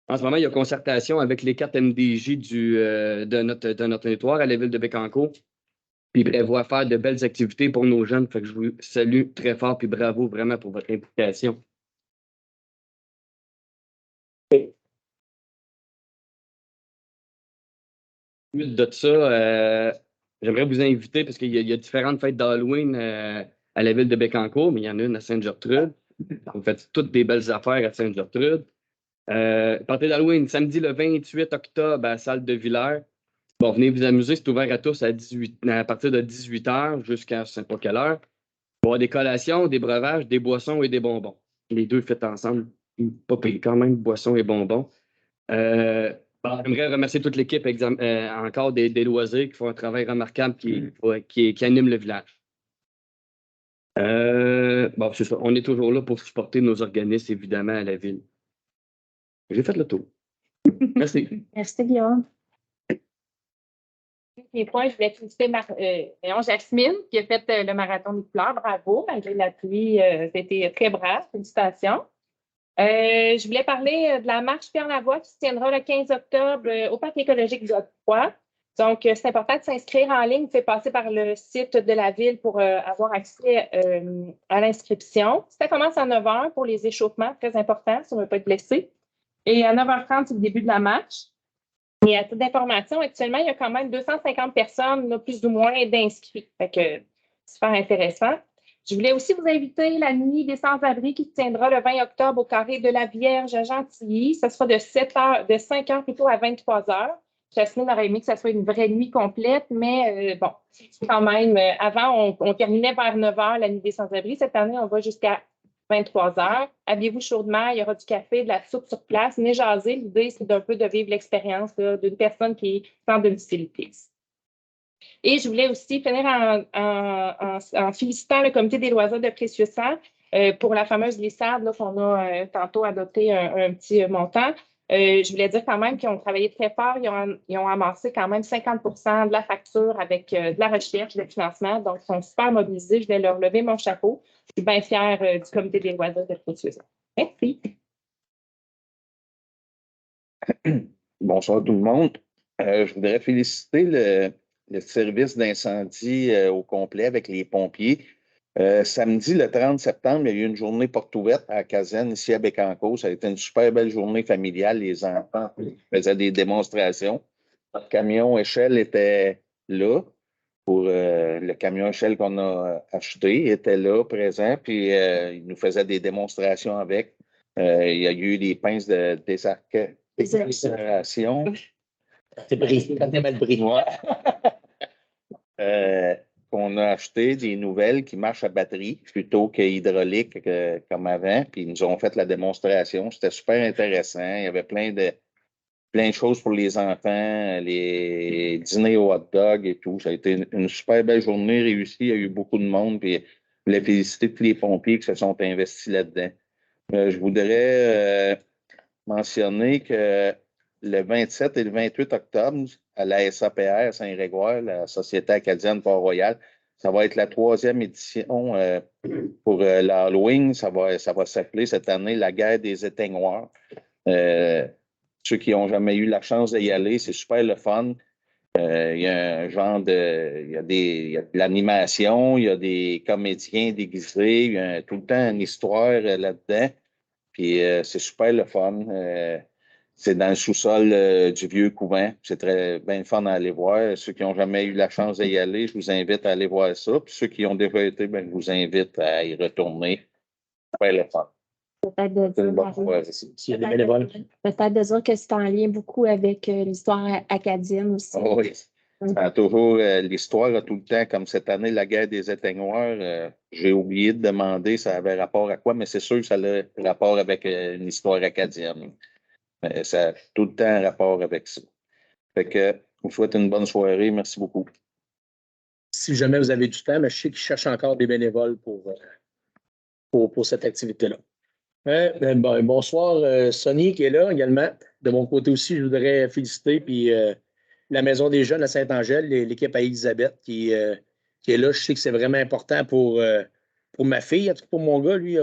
En ce moment, il y a concertation avec les 4 MDJ de notre territoire à la ville de Bécancour. Puis prévoit faire de belles activités pour nos jeunes. Fait que je vous salue très fort puis bravo vraiment pour votre implication. Suite de ça, j'aimerais vous inviter parce qu'il y a différentes fêtes d'Halloween à la ville de Bécancour, mais il y en a une à Sainte-Gertrude. Vous faites toutes des belles affaires à Sainte-Gertrude. Party d'Halloween, samedi le 28 octobre à la salle de Villers. Bon, venez vous amuser, c'est ouvert à tous à partir de 18h jusqu'à je ne sais pas quelle heure. Il va y avoir des collations, des breuvages, des boissons et des bonbons. Les deux faits ensemble, pas payé quand même, boissons et bonbons. J'aimerais remercier toute l'équipe encore des loisirs qui font un travail remarquable qui anime le village. C'est ça. On est toujours là pour supporter nos organismes, évidemment, à la ville. J'ai fait le tour. Merci. Merci, Guillaume. Mes points, je voulais féliciter Jasmine qui a fait le marathon des couleurs. Bravo, malgré la pluie, c'était très brave. Félicitations. Je voulais parler de la marche Pierre-Lavoie qui se tiendra le 15 octobre au Parc écologique de Godefroy. Donc, c'est important de s'inscrire en ligne. Vous pouvez passer par le site de la ville pour avoir accès à l'inscription. Ça commence à 9h pour les échauffements, très important si on ne veut pas être blessé. Et à 9h30, c'est le début de la marche. Et à titre d'information, actuellement, il y a quand même 250 personnes, là, plus ou moins, d'inscrits. Fait que super intéressant. Je voulais aussi vous inviter la nuit des sans-abri qui se tiendra le 20 octobre au Carré de la Vierge à Gentilly. Ça sera de 5h plutôt à 23h. Jasmine aurait aimé que ça soit une vraie nuit complète, mais bon, quand même, avant, on terminait vers 9h la nuit des sans-abri. Cette année, on va jusqu'à 23h. Habillez-vous chaudement, il y aura du café, de la soupe sur place. Venez jaser. L'idée, c'est d'un peu de vivre l'expérience d'une personne qui est sans domicilité. Et je voulais aussi finir en félicitant le Comité des loisirs de Précieux-Sang pour la fameuse glissade qu'on a tantôt adopté un petit montant. Je voulais dire quand même qu'ils ont travaillé très fort. Ils ont amassé quand même 50% de la facture avec de la recherche, de financement. Donc, ils sont super mobilisés. Je voulais leur lever mon chapeau. Je suis bien fière du Comité des loisirs de Précieux-Sang. Merci. Bonsoir tout le monde. Je voudrais féliciter le service d'incendie au complet avec les pompiers. Samedi, le 30 septembre, il y a eu une journée porte ouverte à la caserne ici à Bécancour. Ça a été une super belle journée familiale. Les enfants faisaient des démonstrations. Notre camion échelle était là. Pour le camion échelle qu'on a acheté, était là, présent, puis il nous faisait des démonstrations avec. Il y a eu des pinces de désacélération. C'est brisé, quand t'es mal brisé. Qu'on a acheté des nouvelles qui marchent à batterie plutôt qu'hydraulique comme avant. Puis ils nous ont fait la démonstration. C'était super intéressant. Il y avait plein de plein de choses pour les enfants, les dîners au hot dog et tout. Ça a été une super belle journée réussie. Il y a eu beaucoup de monde. Puis je voulais féliciter tous les pompiers qui se sont investis là-dedans. Je voudrais mentionner que le 27 et le 28 octobre, à la SAPR Saint-Grégoire, la Société acadienne Port-Royal, ça va être la 3e édition pour l'Halloween. Ça va s'appeler cette année la guerre des éteignoirs. Ceux qui n'ont jamais eu la chance d'y aller, c'est super le fun. Il y a un genre il y a de l'animation, il y a des comédiens déguisés, il y a tout le temps une histoire là-dedans. Puis c'est super le fun. C'est dans le sous-sol du vieux couvent. C'est très bien fun à aller voir. Ceux qui n'ont jamais eu la chance d'y aller, je vous invite à aller voir ça. Puis ceux qui ont déjà été, ben, je vous invite à y retourner. Super le fun. Peut-être de C'est une bonne dire, soirée. S'il y a des bénévoles. peut-être de dire que c'est en lien beaucoup avec l'histoire acadienne aussi. Oh oui. Ça a toujours, l'histoire a tout le temps, comme cette année, la guerre des éteignoirs, j'ai oublié de demander ça avait rapport à quoi, mais c'est sûr que ça a rapport avec une histoire acadienne. Mais ça a tout le temps un rapport avec ça. Fait que, je vous souhaite une bonne soirée. Merci beaucoup. Si jamais vous avez du temps, mais je sais qu'ils cherchent encore des bénévoles pour cette activité-là. Bonsoir, Sonny qui est là également. De mon côté aussi, je voudrais féliciter puis, la Maison des Jeunes à Saint-Angèle, l'équipe à Elisabeth qui est là. Je sais que c'est vraiment important pour ma fille, en tout cas pour mon gars, lui,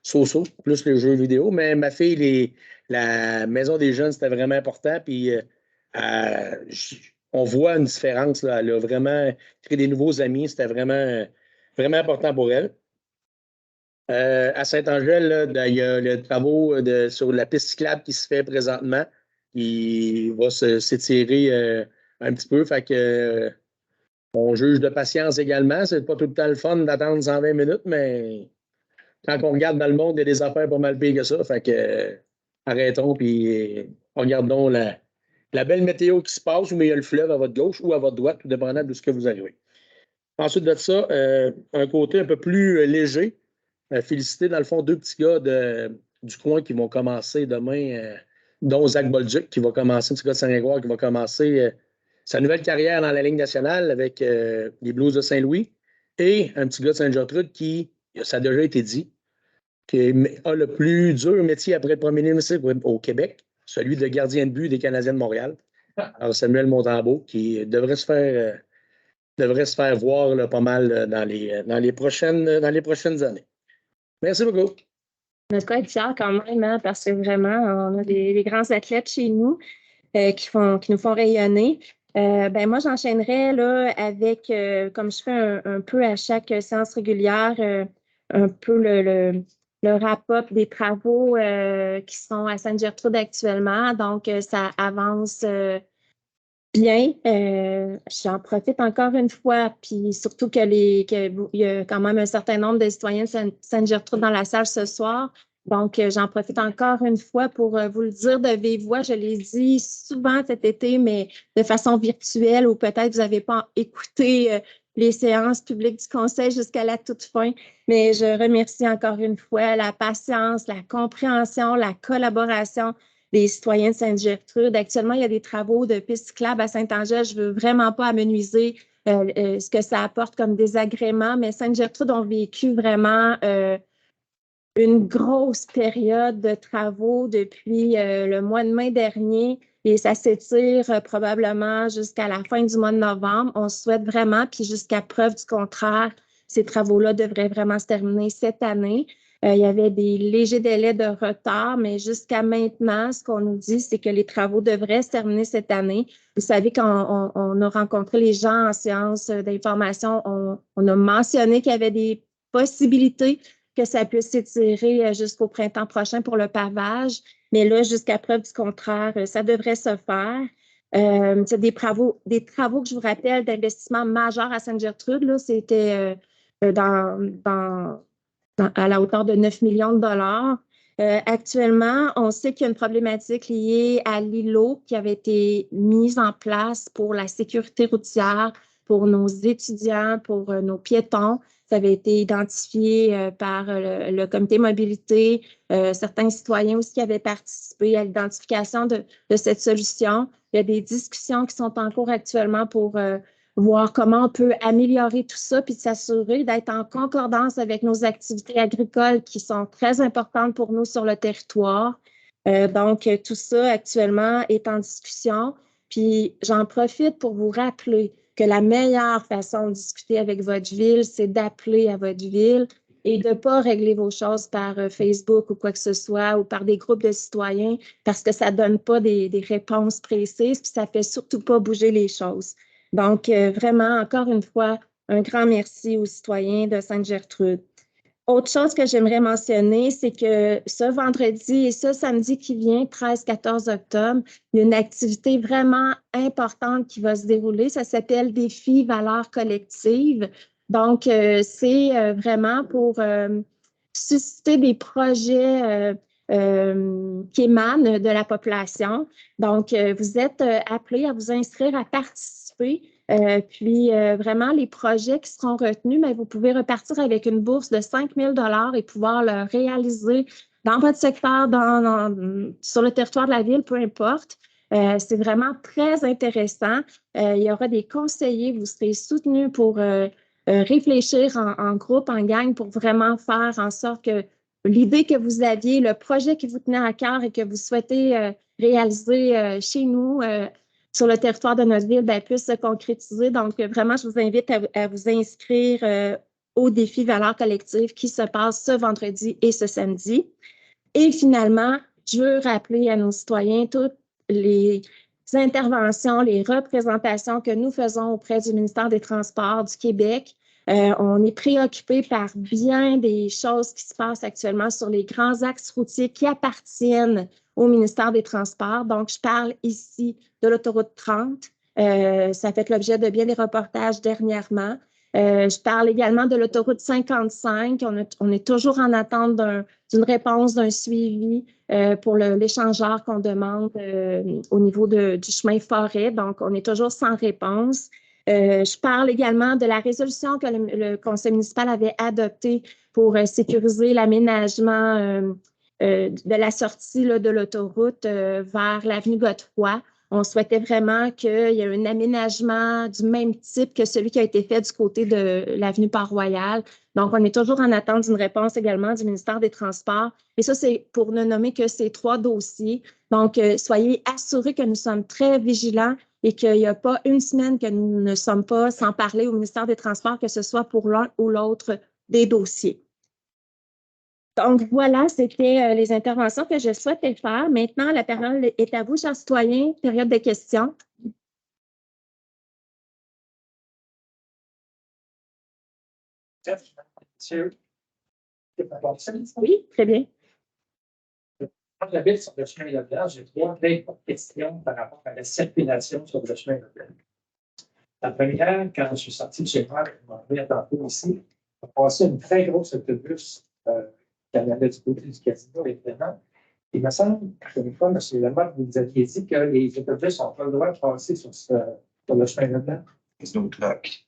so-so, plus les jeux vidéo, mais ma fille, la Maison des Jeunes, c'était vraiment important. Puis on voit une différence. Là. Elle a vraiment créé des nouveaux amis. C'était vraiment, vraiment important pour elle. À Saint-Angèle, là, il y a le travaux sur la piste cyclable qui se fait présentement. Il va s'étirer un petit peu. Fait que on juge de patience également. C'est pas tout le temps le fun d'attendre 120 minutes, mais quand on regarde dans le monde, il y a des affaires pas mal pires que ça. Fait que arrêtons puis regardons la belle météo qui se passe, mais il y a le fleuve à votre gauche ou à votre droite, tout dépendant de ce que vous arrivez. Ensuite de ça, un côté un peu plus léger. Féliciter, dans le fond, 2 petits gars du coin qui vont commencer demain, dont Zach Bolduc, qui va commencer, un petit gars de Saint-Grégoire, qui va commencer sa nouvelle carrière dans la Ligue nationale avec les Blues de Saint-Louis, et un petit gars de Sainte-Gertrude qui, ça a déjà été dit, qui a le plus dur métier après le premier ministre au Québec, celui de gardien de but des Canadiens de Montréal. Alors, Samuel Montembeault, qui devrait se faire voir là, pas mal dans les prochaines années. Merci beaucoup. On doit être fiers quand même, hein, parce que vraiment, on a des grands athlètes chez nous qui nous font rayonner. Moi, j'enchaînerais là, avec, comme je fais un peu à chaque séance régulière, un peu le wrap-up des travaux qui sont à Sainte-Gertrude actuellement. Donc, ça avance bien. J'en profite encore une fois, puis surtout qu'il y a quand même un certain nombre de citoyens de Sainte-Gertrude dans la salle ce soir. Donc, j'en profite encore une fois pour vous le dire de vive voix. Je l'ai dit souvent cet été, mais de façon virtuelle ou peut-être vous n'avez pas écouté les séances publiques du Conseil jusqu'à la toute fin. Mais je remercie encore une fois la patience, la compréhension, la collaboration des citoyens de Sainte-Gertrude. Actuellement, il y a des travaux de piste cyclable à Saint-Angèle. Je ne veux vraiment pas amenuiser ce que ça apporte comme désagrément, mais Sainte-Gertrude ont vécu vraiment une grosse période de travaux depuis le mois de mai dernier et ça s'étire probablement jusqu'à la fin du mois de novembre. On souhaite vraiment, puis jusqu'à preuve du contraire, ces travaux-là devraient vraiment se terminer cette année. Il y avait des légers délais de retard, mais jusqu'à maintenant, ce qu'on nous dit, c'est que les travaux devraient se terminer cette année. Vous savez, quand on a rencontré les gens en séance d'information, on a mentionné qu'il y avait des possibilités que ça puisse s'étirer jusqu'au printemps prochain pour le pavage. Mais là, jusqu'à preuve du contraire, ça devrait se faire. C'est des travaux que je vous rappelle d'investissement majeur à Sainte-Gertrude. Là, c'était à la hauteur de 9 millions de dollars. Actuellement, on sait qu'il y a une problématique liée à l'îlot qui avait été mise en place pour la sécurité routière, pour nos étudiants, pour nos piétons. Ça avait été identifié par le comité mobilité, certains citoyens aussi qui avaient participé à l'identification de cette solution. Il y a des discussions qui sont en cours actuellement pour voir comment on peut améliorer tout ça puis de s'assurer d'être en concordance avec nos activités agricoles qui sont très importantes pour nous sur le territoire. Donc, tout ça actuellement est en discussion. Puis, j'en profite pour vous rappeler que la meilleure façon de discuter avec votre ville, c'est d'appeler à votre ville et de ne pas régler vos choses par Facebook ou quoi que ce soit ou par des groupes de citoyens parce que ça ne donne pas des réponses précises puis ça ne fait surtout pas bouger les choses. Donc, vraiment, encore une fois, un grand merci aux citoyens de Sainte-Gertrude. Autre chose que j'aimerais mentionner, c'est que ce vendredi et ce samedi qui vient, 13-14 octobre, il y a une activité vraiment importante qui va se dérouler. Ça s'appelle Défi Valeurs collectives. Donc, c'est vraiment pour susciter des projets qui émanent de la population. Donc, vous êtes appelés à vous inscrire à participer. Puis, vraiment, les projets qui seront retenus, mais vous pouvez repartir avec une bourse de 5 000 $ et pouvoir le réaliser dans votre secteur, sur le territoire de la ville, peu importe. C'est vraiment très intéressant. Il y aura des conseillers, vous serez soutenus pour réfléchir en groupe, en gang, pour vraiment faire en sorte que l'idée que vous aviez, le projet qui vous tenait à cœur et que vous souhaitez réaliser chez nous, sur le territoire de notre ville, puisse se concrétiser. Donc, vraiment, je vous invite à vous inscrire au défi Valeurs collectives qui se passe ce vendredi et ce samedi. Et finalement, je veux rappeler à nos citoyens toutes les interventions, les représentations que nous faisons auprès du ministère des Transports du Québec. On est préoccupé par bien des choses qui se passent actuellement sur les grands axes routiers qui appartiennent au ministère des Transports. Donc, je parle ici de l'autoroute 30. Ça fait l'objet de bien des reportages dernièrement. Je parle également de l'autoroute 55. On est toujours en attente d'une réponse, d'un suivi pour l'échangeur qu'on demande au niveau du chemin forêt. Donc, on est toujours sans réponse. Je parle également de la résolution que le conseil municipal avait adoptée pour sécuriser l'aménagement de la sortie là, de l'autoroute vers l'avenue Godefroy. On souhaitait vraiment qu'il y ait un aménagement du même type que celui qui a été fait du côté de l'avenue Port-Royal. Donc, on est toujours en attente d'une réponse également du ministère des Transports. Et ça, c'est pour ne nommer que ces 3 dossiers. Donc, soyez assurés que nous sommes très vigilants et qu'il n'y a pas une semaine que nous ne sommes pas sans parler au ministère des Transports, que ce soit pour l'un ou l'autre des dossiers. Donc, voilà, c'était les interventions que je souhaitais faire. Maintenant, la parole est à vous, chers citoyens. Période de questions. Oui, très bien. Quand j'habite sur le chemin Leblanc, j'ai 3 très courtes questions par rapport à la circulation sur le chemin Leblanc. La première, quand je suis sorti de chez moi, je m'en reviens tantôt ici, on a passé une très grosse autobus qui allait du côté du casino, évidemment. Il me semble qu'une fois, M. Lamar, vous aviez dit que les autobus n'ont pas le droit de passer sur le chemin Leblanc. C'est une traque.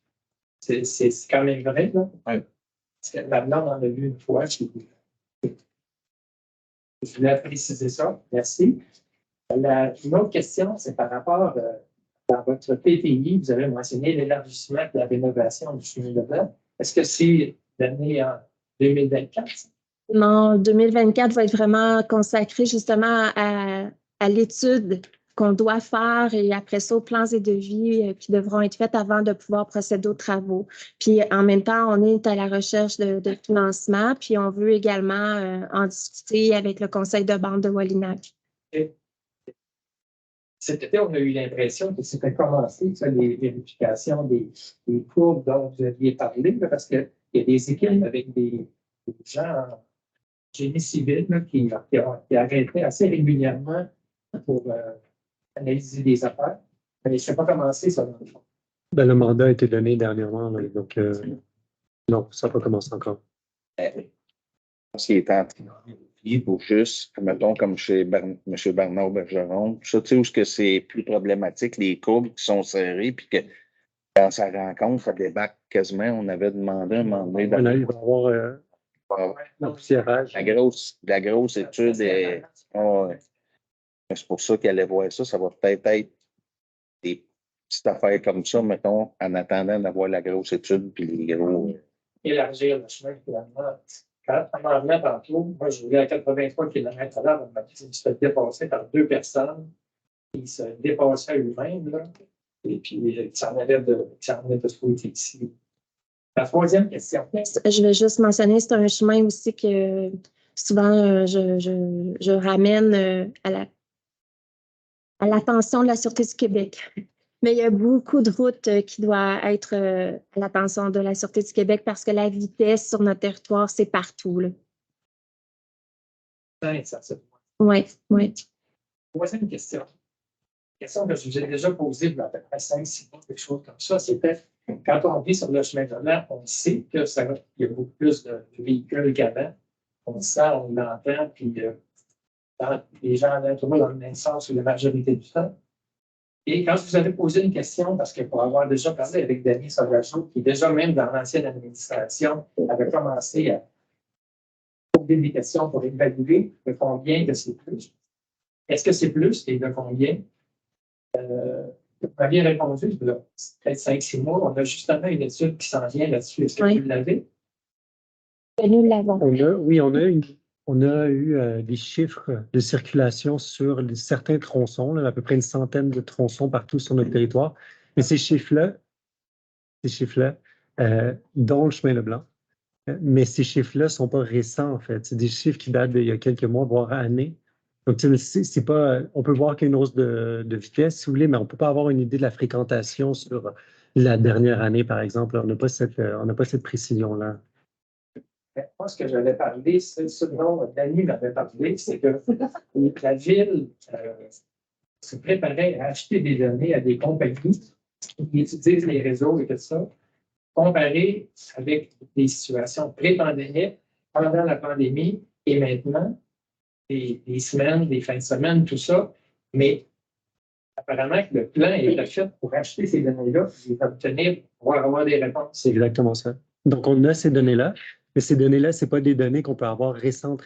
C'est quand même vrai, là? Oui. Parce que maintenant, on en a vu une fois. Je voulais préciser ça. Merci. Une autre question, c'est par rapport dans votre PTI, vous avez mentionné l'élargissement de la rénovation du chemin Leblanc. Est-ce que c'est l'année en 2024? Non, 2024 va être vraiment consacré justement à l'étude qu'on doit faire et après ça aux plans et devis qui devront être faits avant de pouvoir procéder aux travaux. Puis en même temps, on est à la recherche de financement, puis on veut également en discuter avec le conseil de bande de Wallinac. Cet été, on a eu l'impression que c'était commencé, ça, les vérifications des courbes dont vous aviez parlé, là, parce qu'il y a des équipes avec des gens en génie civil là, qui arrêtaient assez régulièrement pour analyser des affaires. Mais je ne sais pas commencer ça dans le fond. Le mandat a été donné dernièrement, là, donc non, ça n'a pas commencé encore. S'il est en train de vérifier pour juste, mettons, comme chez M. Bernard Bergeron, ça, tu sais, où est-ce que c'est plus problématique, les courbes qui sont serrées, puis que Dans sa rencontre, ça débarque quasiment. On avait demandé un moment donné Il va y avoir un poussiérage. la grosse étude. C'est pour ça qu'elle allait voir ça. Ça va peut-être être des petites affaires comme ça, mettons, en attendant d'avoir la grosse étude puis les gros. Élargir le chemin, finalement. Quand on en venait tantôt, moi, je voulais à 83 km/h, on m'a dit qu'il se fait dépasser par deux personnes. Ils se dépassaient eux-mêmes, là. Et puis, ça en allait de ce côté ici. La troisième question. Je vais juste mentionner, c'est un chemin aussi que souvent je ramène à l'attention de la Sûreté du Québec. Mais il y a beaucoup de routes qui doivent être à l'attention de la Sûreté du Québec parce que la vitesse sur notre territoire, c'est partout, là. Oui, oui. Troisième question. Question que je vous ai déjà posée il y a à peu près 5-6 mois, quelque chose comme ça, c'était quand on vit sur le chemin de blanc, on sait qu'il y a beaucoup plus de véhicules qu'avant. On le sent, on l'entend, puis les gens allaient toujours dans le même sens la majorité du temps. Et quand je vous avais posé une question, parce que pour avoir déjà parlé avec Denis Sauvageau, qui déjà même dans l'ancienne administration avait commencé à poser des questions pour évaluer de combien que c'est plus. Est-ce que c'est plus et de combien? Vous m'aviez répondu, peut-être 5-6 mois, on a justement une étude qui s'en vient là-dessus. Est-ce que vous l'avez? Nous l'avons. On a eu des chiffres de circulation sur certains tronçons, là, à peu près une centaine de tronçons partout sur notre territoire. Mais ces chiffres-là, dont le chemin Leblanc, mais ces chiffres-là ne sont pas récents, en fait. C'est des chiffres qui datent d'il y a quelques mois, voire années. Donc, c'est pas, on peut voir qu'il y a une hausse de vitesse, si vous voulez, mais on ne peut pas avoir une idée de la fréquentation sur la dernière année, par exemple. On n'a pas cette précision-là. Moi, ce que j'avais parlé, c'est ce dont Dany m'avait parlé, c'est que la Ville se préparait à acheter des données à des compagnies qui utilisent les réseaux et tout ça, comparé avec des situations pré-pandémiques, pendant la pandémie et maintenant, des semaines, des fins de semaine, tout ça. Mais apparemment que le plan est fait pour acheter ces données-là et les obtenir pour avoir des réponses. C'est exactement ça. Donc, on a ces données-là, mais ces données-là, ce n'est pas des données qu'on peut avoir récentes.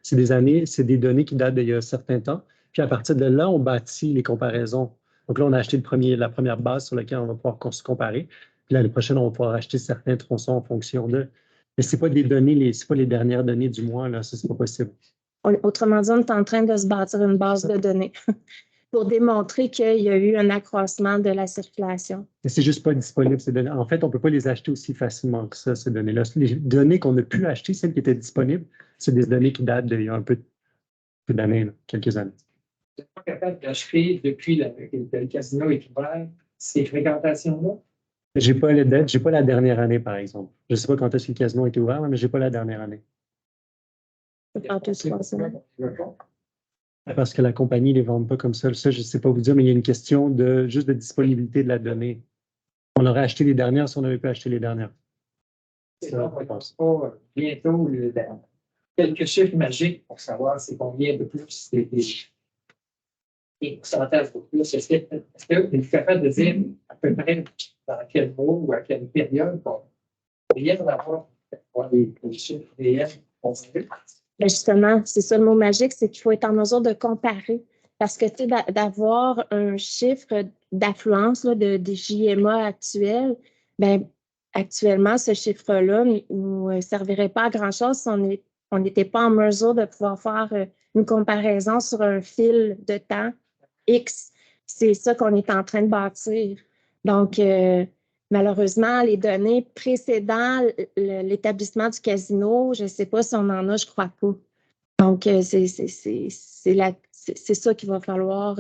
C'est des données qui datent d'il y a un certain temps. Puis à partir de là, on bâtit les comparaisons. Donc là, on a acheté la première base sur laquelle on va pouvoir se comparer. Puis l'année prochaine, on va pouvoir acheter certains tronçons en fonction de. Mais ce n'est pas des données, c'est pas les dernières données du mois, là, ça, c'est pas possible. Autrement dit, on est en train de se bâtir une base de données pour démontrer qu'il y a eu un accroissement de la circulation. Mais c'est juste pas disponible, ces données. En fait, on ne peut pas les acheter aussi facilement que ça, ces données-là. Les données qu'on a pu acheter, celles qui étaient disponibles, c'est des données qui datent d'il y a un peu d'années, quelques années. Vous n'êtes pas capable d'acheter depuis que le casino est ouvert ces fréquentations-là? J'ai pas les dates, j'ai pas la dernière année, par exemple. Je ne sais pas quand est-ce que le casino a été ouvert, mais je n'ai pas la dernière année. Parce que la compagnie ne les vend pas comme ça. Ça, je ne sais pas vous dire, mais il y a une question juste de disponibilité de la donnée. On aurait acheté les dernières si on avait pu acheter les dernières. Ça, on pense pas bientôt quelques chiffres magiques pour savoir c'est combien de plus des pourcentages de plus. Est-ce que vous êtes capable de dire à peu près dans quel mois ou à quelle période on vient d'avoir les chiffres réels? Mais justement, c'est ça le mot magique, c'est qu'il faut être en mesure de comparer. Parce que d'avoir un chiffre d'affluence des JMA actuels, ben, actuellement, ce chiffre-là ne nous servirait pas à grand-chose si on n'était pas en mesure de pouvoir faire une comparaison sur un fil de temps X. C'est ça qu'on est en train de bâtir. Donc, malheureusement, les données précédant l'établissement du casino, je ne sais pas si on en a, je ne crois pas. Donc, c'est ça qu'il va falloir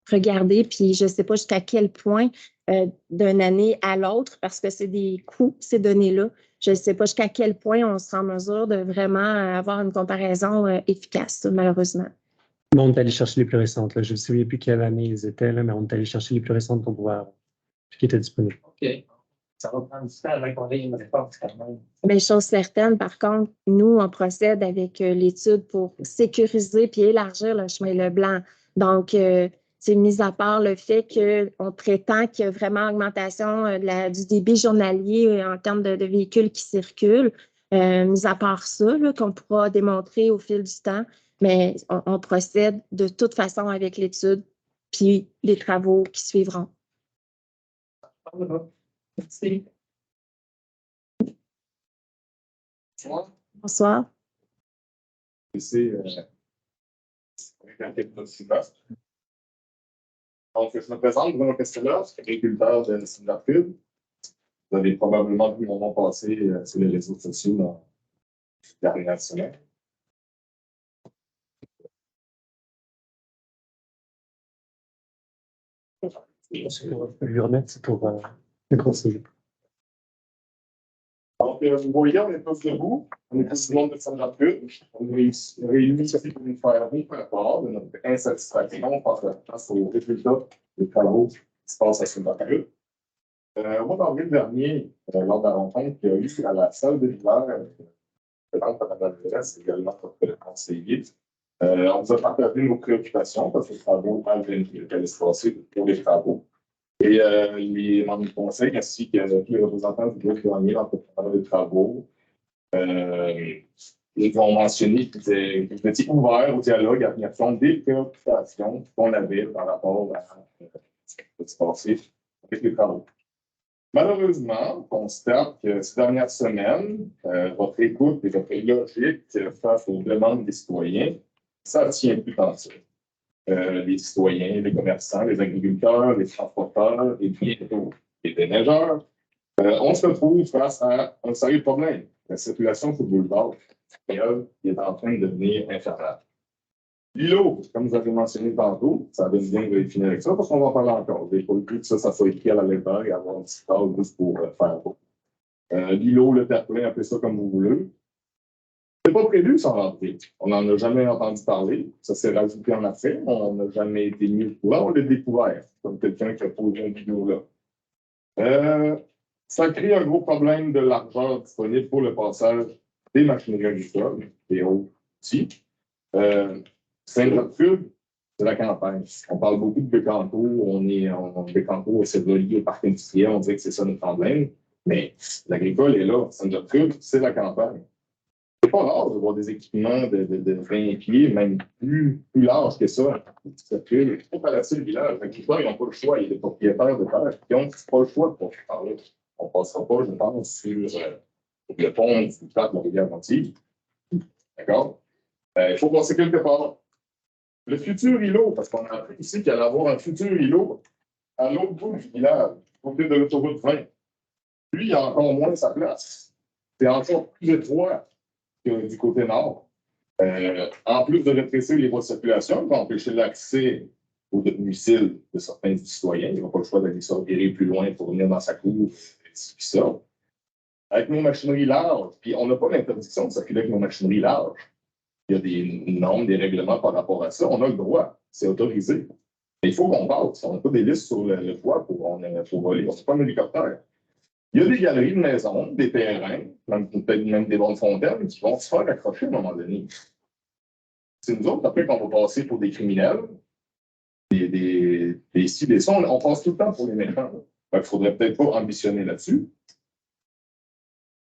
regarder. Puis, je ne sais pas jusqu'à quel point d'une année à l'autre, parce que c'est des coûts, ces données-là, je ne sais pas jusqu'à quel point on sera en mesure de vraiment avoir une comparaison efficace, malheureusement. Mais on est allé chercher les plus récentes. Là. Je ne me souviens plus quelle année ils étaient, là, mais on est allé chercher les plus récentes qu'on pouvait avoir, qui étaient disponibles. OK. Ça va prendre du temps avant qu'on ait une réponse quand même. Mais chose certaine, par contre, nous, on procède avec l'étude pour sécuriser puis élargir le chemin Leblanc. Donc, C'est mis à part le fait qu'on prétend qu'il y a vraiment augmentation du débit journalier en termes de véhicules qui circulent. Mis à part ça, qu'on pourra démontrer au fil du temps, mais on procède de toute façon avec l'étude puis les travaux qui suivront. Merci. Bonsoir. C'est donc, je me présente, Bruno Castellas, agriculteur de Saint-Gertrude. Vous avez probablement vu mon nom passer sur les réseaux sociaux dans les dernières semaines. Je vais lui remettre, c'est pour le conseiller. Donc, vous voyez, on est tous debout. On est tous du monde de Saint-Gertrude. On est réunis ici pour nous faire un rapport de notre insatisfaction face aux résultats des travaux qui se passent à Saint-Gertrude. Au mois d'avril dernier, lors de la rencontre qu'il y a eu à la salle de l'hiver, présente à Mme Adresse, également notre conseiller, on vous a partagé nos préoccupations parce que les travaux allaient se passer pour les travaux. Et les membres du conseil ainsi que tous les représentants du groupe douanier l'entrepreneur des travaux, ils vont mentionner qu'ils étaient ouverts au dialogue à venir compte des préoccupations qu'on avait par rapport à ce qui peut se passer avec les travaux. Malheureusement, on constate que ces dernières semaines, votre écoute et votre logique face aux demandes des citoyens, ça ne tient plus tant ça. Les citoyens, les commerçants, les agriculteurs, les transporteurs et bientôt les déneigeurs, on se retrouve face à un sérieux problème. La circulation sur le boulevard est en train de devenir infernale. L'îlot, comme vous avez mentionné tantôt, ça donne bien de finir avec ça parce qu'on va en parler encore. Il faut plus que ça soit écrit à la lettre et avoir un petit cadre juste pour faire beau. L'îlot, le terre-plein, appelez ça comme vous voulez. C'est pas prévu sans rentrer. On n'en a jamais entendu parler. Ça s'est rajouté en affaires. On n'a jamais été mis au courant. On l'a découvert, comme quelqu'un qui a posé une vidéo là. Ça crée un gros problème de largeur disponible pour le passage des machineries agricoles et autres outils. Saint-Gertrude, c'est la campagne. On parle beaucoup de Bécancour. Bécancour, c'est relié au parc industriel. On dirait que c'est ça notre problème. Mais l'agricole est là. Saint-Gertrude, c'est la campagne. C'est pas rare de voir des équipements de 20 pieds, même plus larges que ça. Il faut traverser le village. Les agriculteurs, ils n'ont pas le choix. Il y a des propriétaires de terre qui n'ont pas le choix pour parler. On ne passera pas, je pense, sur le pont du lac de la rivière Antille. D'accord? Il faut passer quelque part. Le futur îlot, parce qu'on a appris ici qu'il allait y avoir un futur îlot à l'autre bout du village, côté de l'autoroute 20. Lui, il a encore moins sa place. C'est encore plus étroit que du côté nord. En plus de rétrécir les voies de circulation, il va empêcher l'accès au domicile de certains citoyens. Il n'a pas le choix d'aller s'orguer plus loin pour venir dans sa cour et ça. Avec nos machineries larges, puis on n'a pas l'interdiction de circuler avec nos machineries larges. Il y a des normes, des règlements par rapport à ça. On a le droit, c'est autorisé. Mais il faut qu'on passe. On n'a pas des listes sur le toit pour voler. On ne fait pas un hélicoptère. Il y a des galeries de maisons, des terrains, peut-être même des bonnes fontaines qui vont se faire accrocher à un moment donné. C'est nous autres, après, qu'on va passer pour des criminels, des ci, des ça. On passe tout le temps pour les méchants. Il ne faudrait peut-être pas ambitionner là-dessus.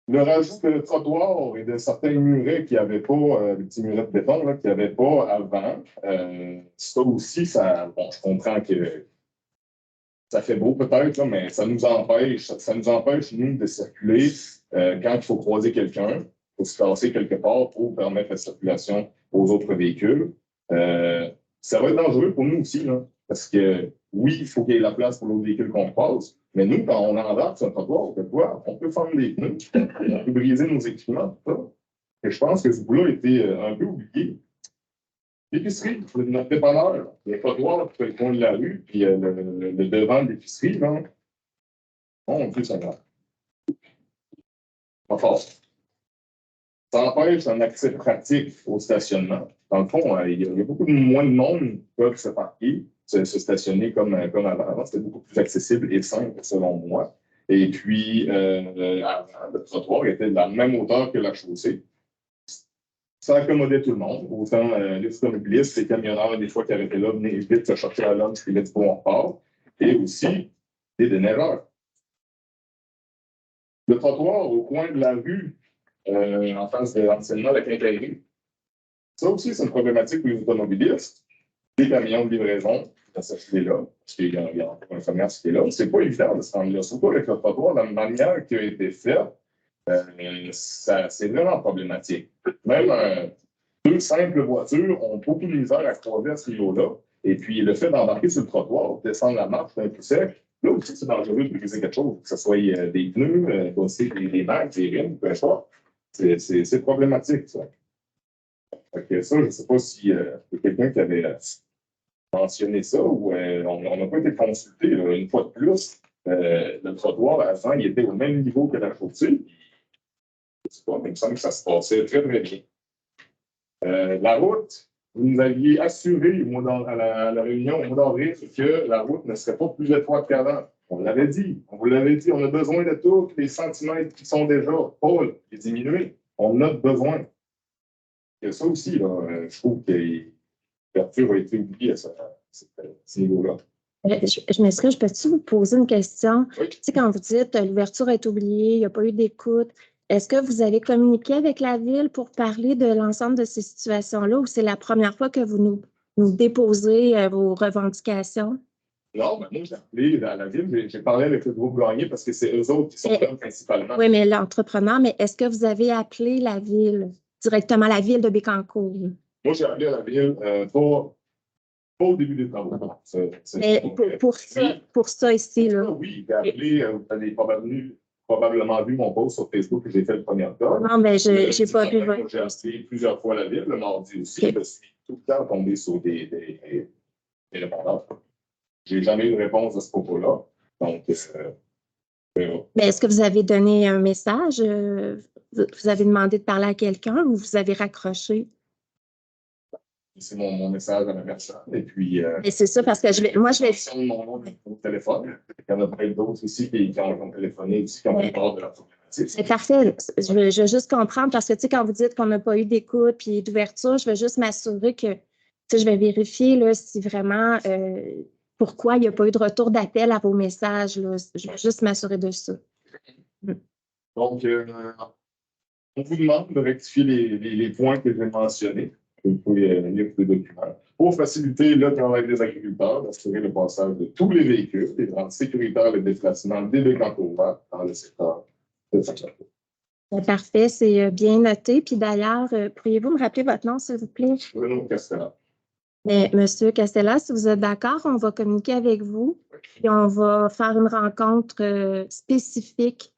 Le rajout de trottoirs et de certains murets qui n'avaient pas, des petits murets de béton, qui n'avaient pas avant, ça aussi, je comprends que ça fait beau peut-être, mais ça nous empêche, nous, de circuler quand il faut croiser quelqu'un, il faut se passer quelque part pour permettre la circulation aux autres véhicules. Ça va être dangereux pour nous aussi, là, parce que oui, il faut qu'il y ait la place pour l'autre véhicule qu'on passe, mais nous, quand on embarque sur un trottoir, on peut fendre des pneus, on peut briser nos équipements, tout ça. Et je pense que ce bout-là a été un peu oublié. L'épicerie, notre dépanneur, le trottoir sur le coin de la rue, puis le devant de l'épicerie, là, mon Dieu, ça va. Pas fort. Ça empêche un accès pratique au stationnement. Dans le fond, il y a beaucoup moins de monde qui peuvent se parquer, se stationner comme avant. Avant, c'était beaucoup plus accessible et simple, selon moi. Et puis, avant, le trottoir était de la même hauteur que la chaussée. ça accommodait tout le monde. Autant les automobilistes, les camionneurs, des fois qui arrêtaient là, venaient vite se chercher à l'homme, puis là, du bon repart. Et aussi des déneigeurs. Le trottoir au coin de la rue, en face de l'anciennement la quincaillerie, ça aussi, c'est une problématique pour les automobilistes. Les camions de livraison, ça circuler là, parce qu'il y a encore un commerce qui est là. C'est pas évident de se rendre là. Surtout avec le trottoir, la manière qui a été faite, c'est vraiment problématique. Même deux simples voitures ont beaucoup de misère à croiser à ce niveau-là. Et puis, le fait d'embarquer sur le trottoir, descendre la marche un peu sec, là aussi, c'est dangereux de briser quelque chose, que ce soit des pneus, aussi des bacs, des rimes, peu importe. C'est problématique, ça. Donc, ça, je ne sais pas si quelqu'un qui avait mentionné ça ou on n'a pas été consulté. Là, une fois de plus, le trottoir, avant, il était au même niveau que la chaussée. Je ne sais pas, mais il me semble que ça se passait très, très bien. La route, vous nous aviez assuré à la réunion au mois d'avril que la route ne serait pas plus étroite qu'avant. On l'avait dit, on vous l'avait dit, on a besoin de tous les centimètres qui sont déjà, Paul, les diminuer. On a besoin. Et ça aussi, là, je trouve que l'ouverture a été oubliée à ce niveau-là. Je m'excuse, peux-tu vous poser une question? Oui. Tu sais, quand vous dites l'ouverture est oubliée, il n'y a pas eu d'écoute, est-ce que vous avez communiqué avec la Ville pour parler de l'ensemble de ces situations-là ou c'est la première fois que vous nous déposez vos revendications? Non, mais moi, j'ai appelé à la Ville, j'ai parlé avec le groupe Gagné parce que c'est eux autres qui sont là principalement. Oui, mais l'entrepreneur, mais est-ce que vous avez appelé la Ville, directement la Ville de Bécancour? Moi, j'ai appelé à la Ville pas au début des travaux. Mais pour ça ici, là. Oui, j'ai appelé, vous avez probablement vu mon post sur Facebook que j'ai fait le 1er octobre. Non, mais je n'ai pas vu votre. J'ai appelé plusieurs fois la Ville, le mardi aussi. Okay. Je suis tout le temps tombé sur des répondants. Je n'ai jamais eu de réponse à ce propos-là. Donc, mais est-ce que vous avez donné un message? Vous avez demandé de parler à quelqu'un ou vous avez raccroché? C'est mon message à la personne. Et puis. Mais c'est ça, parce que je vais. Mon nom de téléphone. Il y en a plein d'autres ici qui ont téléphoné, aussi, qui ont parlé de la problématique. C'est parfait. Je veux juste comprendre parce que, tu sais, quand vous dites qu'on n'a pas eu d'écoute puis d'ouverture, je veux juste m'assurer que, tu sais, je vais vérifier là, si vraiment. Pourquoi il n'y a pas eu de retour d'appel à vos messages. Là. Je veux juste m'assurer de ça. Donc, on vous demande de rectifier les points que j'ai mentionnés. Vous pouvez lire tous les documents. Pour faciliter le travail des agriculteurs, d'assurer le passage de tous les véhicules et de rendre sécuritaire le déplacement des Bécancour dans le secteur de Saint-Jean-Claude. Parfait, c'est bien noté. Puis d'ailleurs, pourriez-vous me rappeler votre nom, s'il vous plaît? Bruno Castella. Mais, Monsieur Castella, si vous êtes d'accord, on va communiquer avec vous et on va faire une rencontre spécifique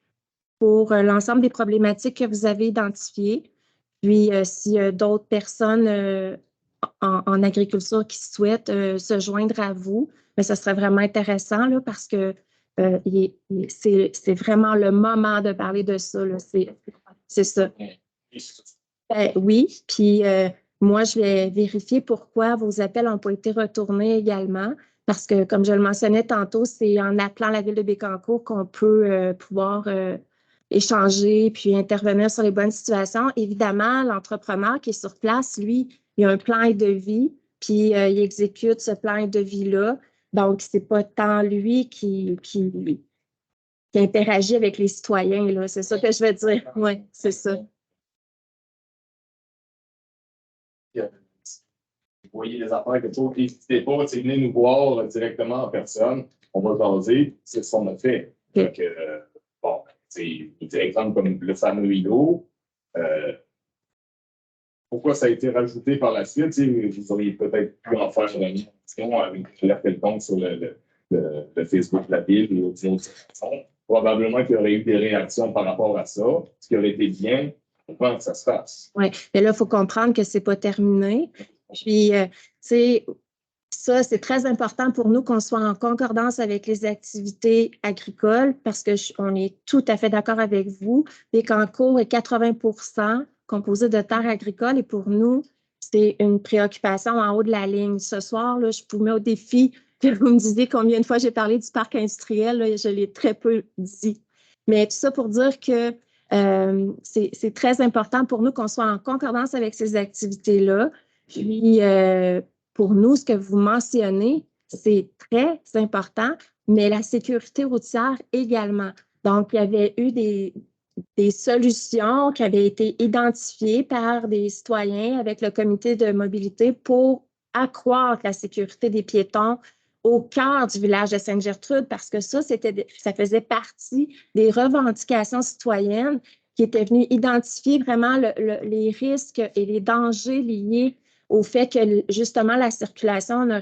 pour l'ensemble des problématiques que vous avez identifiées. Puis, s'il y a d'autres personnes en agriculture qui souhaitent se joindre à vous, mais ça serait vraiment intéressant là, parce que c'est vraiment le moment de parler de ça. C'est ça. Ben, oui, puis moi, je vais vérifier pourquoi vos appels n'ont pas été retournés également, parce que, comme je le mentionnais tantôt, c'est en appelant la Ville de Bécancour qu'on peut pouvoir échanger puis intervenir sur les bonnes situations. Évidemment, l'entrepreneur qui est sur place, lui, il a un plan de vie, puis il exécute ce plan de vie-là. Donc, ce n'est pas tant lui qui interagit avec les citoyens, là. C'est ça que je veux dire. Oui, c'est ça. Vous voyez les affaires, quelque chose, n'hésitez pas, venez nous voir directement en personne. On va jaser, c'est ce qu'on a fait. Donc, bon, c'est un exemple comme le fameux îlot. Pourquoi ça a été rajouté par la suite? Vous auriez peut-être pu en faire une émission avec l'air quelconque sur le Facebook de la Ville ou d'une autre façon. Probablement qu'il y aurait eu des réactions par rapport à ça, ce qui aurait été bien avant que ça se fasse. Oui, mais là, il faut comprendre que ce n'est pas terminé. Puis, tu sais, ça, c'est très important pour nous qu'on soit en concordance avec les activités agricoles parce qu'on est tout à fait d'accord avec vous. Bécancour est 80% composé de terres agricoles et pour nous, c'est une préoccupation en haut de la ligne. Ce soir, là, je vous mets au défi que vous me disiez combien de fois j'ai parlé du parc industriel. Là, je l'ai très peu dit. Mais tout ça pour dire que C'est très important pour nous qu'on soit en concordance avec ces activités-là. Puis, pour nous, ce que vous mentionnez, c'est très important, mais la sécurité routière également. Donc, il y avait eu des solutions qui avaient été identifiées par des citoyens avec le comité de mobilité pour accroître la sécurité des piétons au cœur du village de Sainte-Gertrude, parce que ça faisait partie des revendications citoyennes qui étaient venues identifier vraiment les risques et les dangers liés au fait que, justement, la circulation ne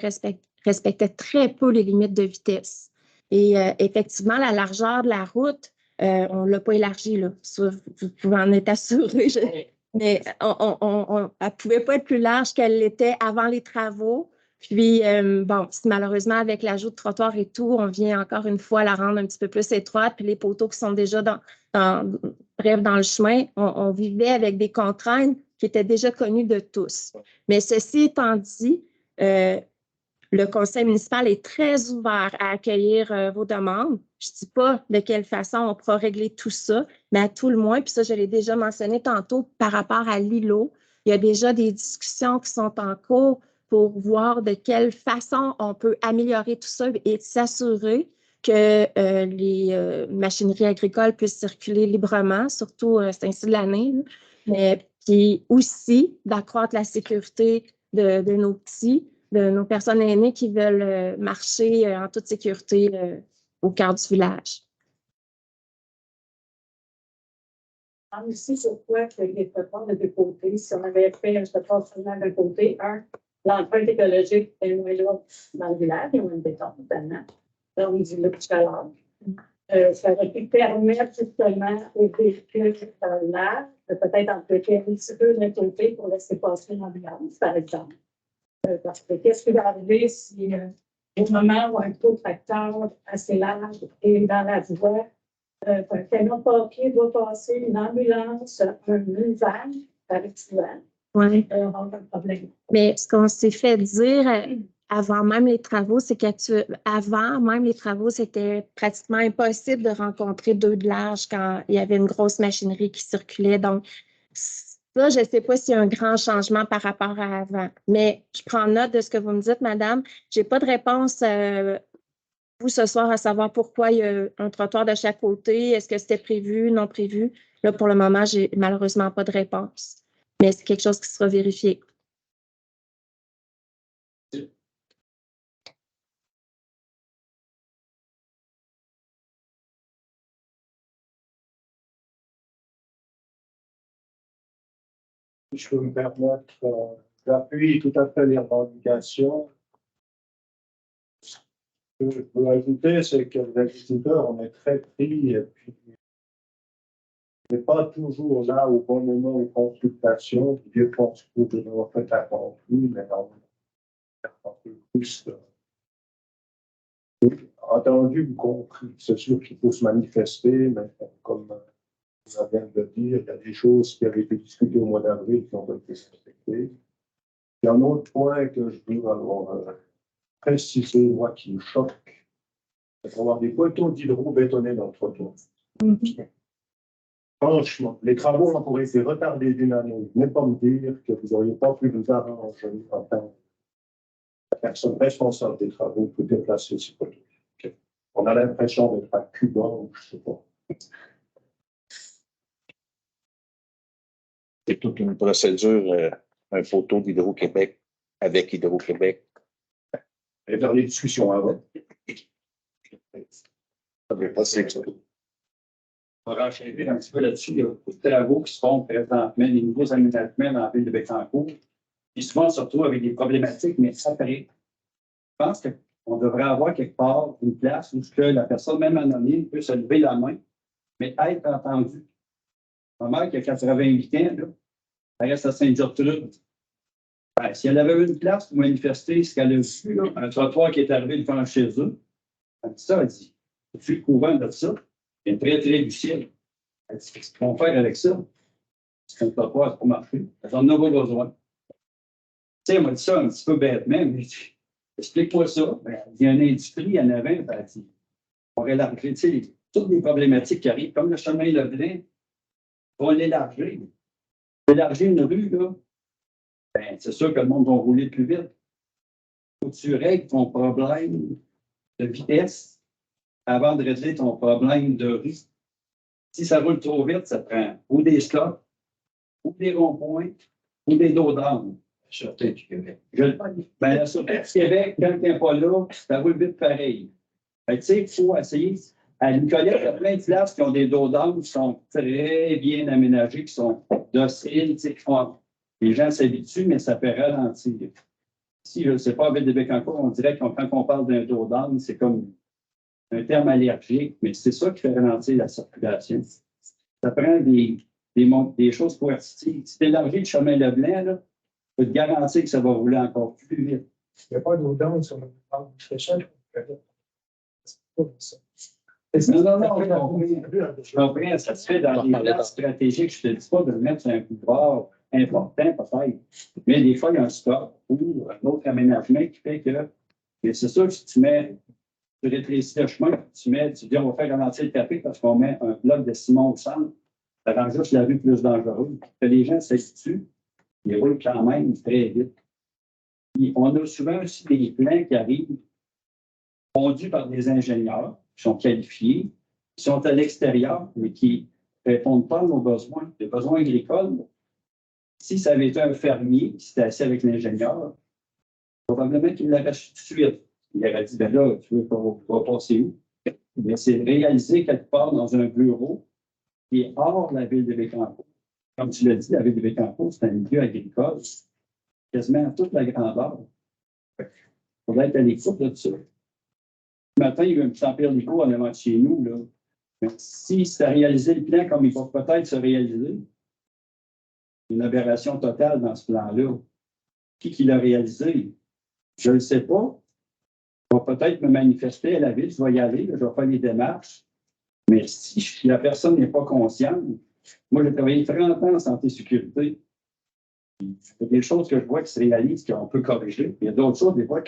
respectait très peu les limites de vitesse. Et effectivement, la largeur de la route, on ne l'a pas élargie, là. Ça, vous pouvez en être assuré. Mais elle ne pouvait pas être plus large qu'elle l'était avant les travaux. Puis, bon, malheureusement, avec l'ajout de trottoirs et tout, on vient encore une fois la rendre un petit peu plus étroite. Puis les poteaux qui sont déjà dans le chemin, on vivait avec des contraintes qui étaient déjà connues de tous. Mais ceci étant dit, le conseil municipal est très ouvert à accueillir vos demandes. Je ne dis pas de quelle façon on pourra régler tout ça, mais à tout le moins, puis ça, je l'ai déjà mentionné tantôt par rapport à l'îlot, il y a déjà des discussions qui sont en cours pour voir de quelle façon on peut améliorer tout ça et s'assurer que les machineries agricoles puissent circuler librement, surtout c'est ainsi de l'année, mais puis aussi d'accroître la sécurité de nos petits, de nos personnes aînées qui veulent marcher en toute sécurité au cœur du village. Ici, je crois qu'il ne faut pas de deux côtés. Si on avait fait un trottoir seulement d'un côté, l'empreinte écologique est moins lourde dans le village, il y a moins de béton, notamment. Là, on dit le petit chaleur. Ça aurait pu permettre justement aux véhicules dans le large de peut-être emprunter un petit peu d'un côté pour laisser passer l'ambulance, par exemple. Parce que qu'est-ce qui va arriver si, au moment où un tracteur assez large est dans la voie, un camion de pompier doit passer, une ambulance, un van, par exemple, Oui. on a un problème. Mais ce qu'on s'est fait dire avant même les travaux, c'est qu'avant même les travaux, c'était pratiquement impossible de rencontrer deux de large quand il y avait une grosse machinerie qui circulait. Donc, ça, je ne sais pas s'il y a un grand changement par rapport à avant. Mais je prends note de ce que vous me dites, madame. Je n'ai pas de réponse vous ce soir à savoir pourquoi il y a un trottoir de chaque côté. Est-ce que c'était prévu, non prévu? Là, pour le moment, je n'ai malheureusement pas de réponse. Mais c'est quelque chose qui sera vérifié. Je peux me permettre, j'appuie tout à fait les revendications. Ce que je peux ajouter, c'est que les agriculteurs, on est très pris et puis on n'est pas toujours là au bon moment aux consultations. Je pense que je dois faire accompli, mais on un peu plus entendu ou compris. C'est sûr qu'il faut se manifester, mais comme on vient de le dire, il y a des choses qui avaient été discutées au mois d'avril qui ont été respectées. Il y a un autre point que je veux avoir précisé, moi, qui me choque, c'est d'avoir des poteaux d'hydro bétonnés dans le trottoir. Franchement, les travaux ont été retardés d'une année. Venez pas me dire que vous n'auriez pas pu vous arranger en tant que personne responsable des travaux pour déplacer ces poteaux. On a l'impression d'être à Cuba ou je ne sais pas. C'est toute une procédure, un photo d'Hydro-Québec avec Hydro-Québec. Et dans les discussions avant. Ça ne veut pas c'est ça. On va enchaîner un petit peu là-dessus. Il y a beaucoup de travaux qui se font présentement, les nouveaux aménagements dans la ville de Bécancour. Puis souvent, on se retrouve avec des problématiques, mais après. Je pense qu'on devrait avoir quelque part une place où la personne, même anonyme, peut se lever la main, mais être entendue. Ma mère, qui a 88 ans, là, elle reste à Sainte-Gertrude. Ben, si elle avait eu une place pour manifester ce qu'elle a vu, là, un trottoir qui est arrivé devant chez eux, elle dit ça, elle dit, je suis courant de ça, il y a très, très du ciel. Elle dit, qu'est-ce qu'ils vont faire avec ça? C'est un trottoir, ça n'a pas marché. Elle en a pas besoin. Tu sais, elle m'a dit ça un petit peu bêtement, mais explique-moi ça. Ben, il y a une industrie en avant, elle dit, on aurait l'arrêté, tu sais, toutes les problématiques qui arrivent, comme le chemin Leblanc, On va l'élargir. Élargir une rue, là, ben, c'est sûr que le monde va rouler plus vite. Faut que tu règles ton problème de vitesse avant de régler ton problème de rue. Si ça roule trop vite, ça prend ou des stops, ou des ronds-points, ou des dos d'âne. Sûreté du Québec. Ben, la Sûreté du Québec, quand elle n'est pas là, ça roule vite pareil. Tu sais, il faut essayer. À Nicolette, il y a plein de places qui ont des dos d'âne qui sont très bien aménagés, qui sont dociles, tu sais, les gens s'habituent, mais ça fait ralentir. Si, je ne sais pas, avec des Bécancour, on dirait que quand on parle d'un dos d'âne, c'est comme un terme allergique, mais c'est ça qui fait ralentir la circulation. Ça prend des choses coercitives. Si tu élargis le chemin Leblanc, là, je peux te garantir que ça va rouler encore plus vite. Il n'y a pas d'eau d'âne sur le parc du Fréchel. Je comprends, ça se fait dans des places stratégiques. Je ne te dis pas de le mettre sur un boulevard important, peut-être. Mais des fois, il y a un stop ou un autre aménagement qui fait que. Mais c'est sûr que si tu rétrécis le chemin, tu dis on va faire ralentir le trafic parce qu'on met un bloc de ciment au centre, ça rend juste la rue plus dangereuse. Que les gens s'habituent, ils roulent quand même très vite. Et on a souvent aussi des plans qui arrivent conduits par des ingénieurs qui sont qualifiés, qui sont à l'extérieur, mais qui ne répondent pas à nos besoins. Les besoins agricoles, si ça avait été un fermier qui s'était assis avec l'ingénieur, probablement qu'il l'aurait su tout de suite. Il aurait dit, ben là, tu veux qu'on va passer où? Mais c'est réalisé quelque part dans un bureau qui est hors de la ville de Bécancour. Comme tu l'as dit, la ville de Bécancour, c'est un milieu agricole, quasiment à toute la grandeur. Il faudrait être à l'écoute de ça. Ce matin, il y a eu un petit empire Nico en avant de chez nous. Là. Mais si c'était réalisé le plan comme il va peut-être se réaliser, une aberration totale dans ce plan-là. Qui l'a réalisé? Je ne le sais pas. Je vais peut-être me manifester à la ville, je vais y aller, je vais faire les démarches. Mais si la personne n'est pas consciente, moi, j'ai travaillé 30 ans en santé et sécurité. Il y a des choses que je vois qui se réalisent, qu'on peut corriger. Il y a d'autres choses, des fois,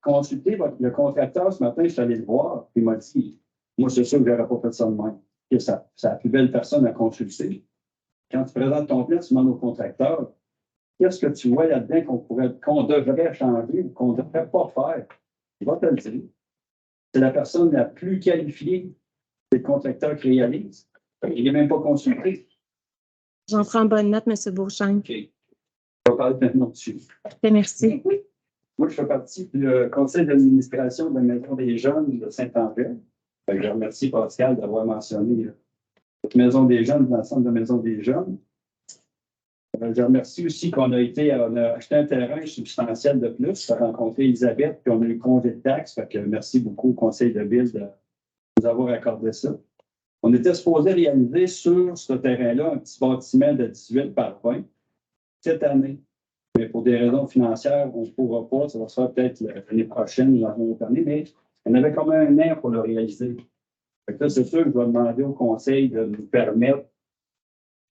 consulter le contracteur ce matin, je suis allé le voir, puis il m'a dit, moi, c'est sûr que je n'aurais pas fait ça de même. C'est la plus belle personne à consulter. Quand tu présentes ton plan, tu demandes au contracteur, qu'est-ce que tu vois là-dedans qu'on devrait changer ou qu'on ne devrait pas faire? Il va te le dire. C'est la personne la plus qualifiée, c'est le contracteur qui réalise. Il n'est même pas consulté. J'en prends bonne note, M. Beauchamp. OK. On va parler maintenant dessus. Merci. Moi, je fais partie du conseil d'administration de la Maison des Jeunes de Saint-André. Je remercie Pascal d'avoir mentionné cette Maison des Jeunes, l'ensemble de la Maison des Jeunes. Je remercie aussi qu'on a acheté un terrain substantiel de plus, pour rencontrer Elisabeth, puis on a eu congé de taxes. Fait que merci beaucoup au conseil de ville de nous avoir accordé ça. On était supposé réaliser sur ce terrain-là un petit bâtiment de 18 par 20 cette année. Mais pour des raisons financières, on ne pourra pas. Ça va se faire peut-être l'année prochaine ou l'autre année, mais on avait quand même un an pour le réaliser. Fait que là, c'est sûr que je vais demander au conseil de nous permettre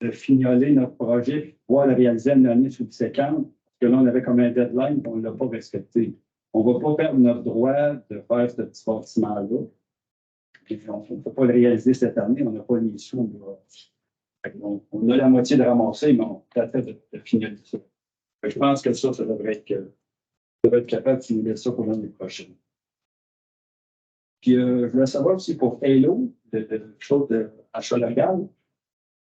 de fignoler notre projet et pouvoir le réaliser une année subséquente. Parce que là, on avait comme un deadline et on ne l'a pas respecté. On ne va pas perdre notre droit de faire ce petit bâtiment-là. On ne peut pas le réaliser cette année, on n'a pas les sous. On a la moitié de ramasser, mais on a fait de fignoler ça. Je pense que ça devrait être capable de finir ça pour l'année prochaine. Puis, je voulais savoir aussi pour Halo, de choses d'achat local,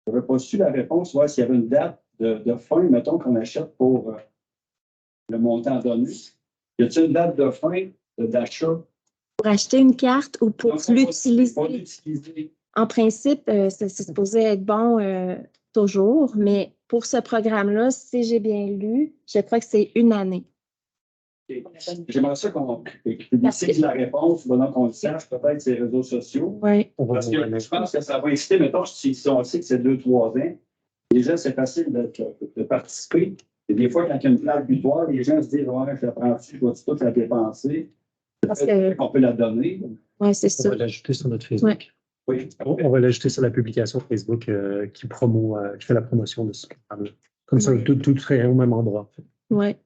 je n'avais pas su la réponse, voir s'il y avait une date de fin, mettons, qu'on achète pour le montant donné. Y a-t-il une date de fin d'achat? Pour acheter une carte ou pour l'utiliser? En principe, c'est supposé être bon toujours, mais pour ce programme-là, si j'ai bien lu, je crois que c'est une année. J'aimerais ça qu'on décide la réponse, pendant qu'on le sache, peut-être sur les réseaux sociaux. Oui. Parce que je pense que ça va inciter, mettons, si on sait que c'est 2-3 ans, déjà, c'est facile de participer. Et des fois, quand il y a une plage butoir, les gens se disent, ouais, je la prends-tu, je vais-tu toute la dépenser? On peut la donner. Oui, c'est ça. On va l'ajouter sur notre Facebook. Oui. On va l'ajouter sur la publication Facebook qui fait la promotion de ce programme-là. Comme ça, tout serait au même endroit. En fait. Oui.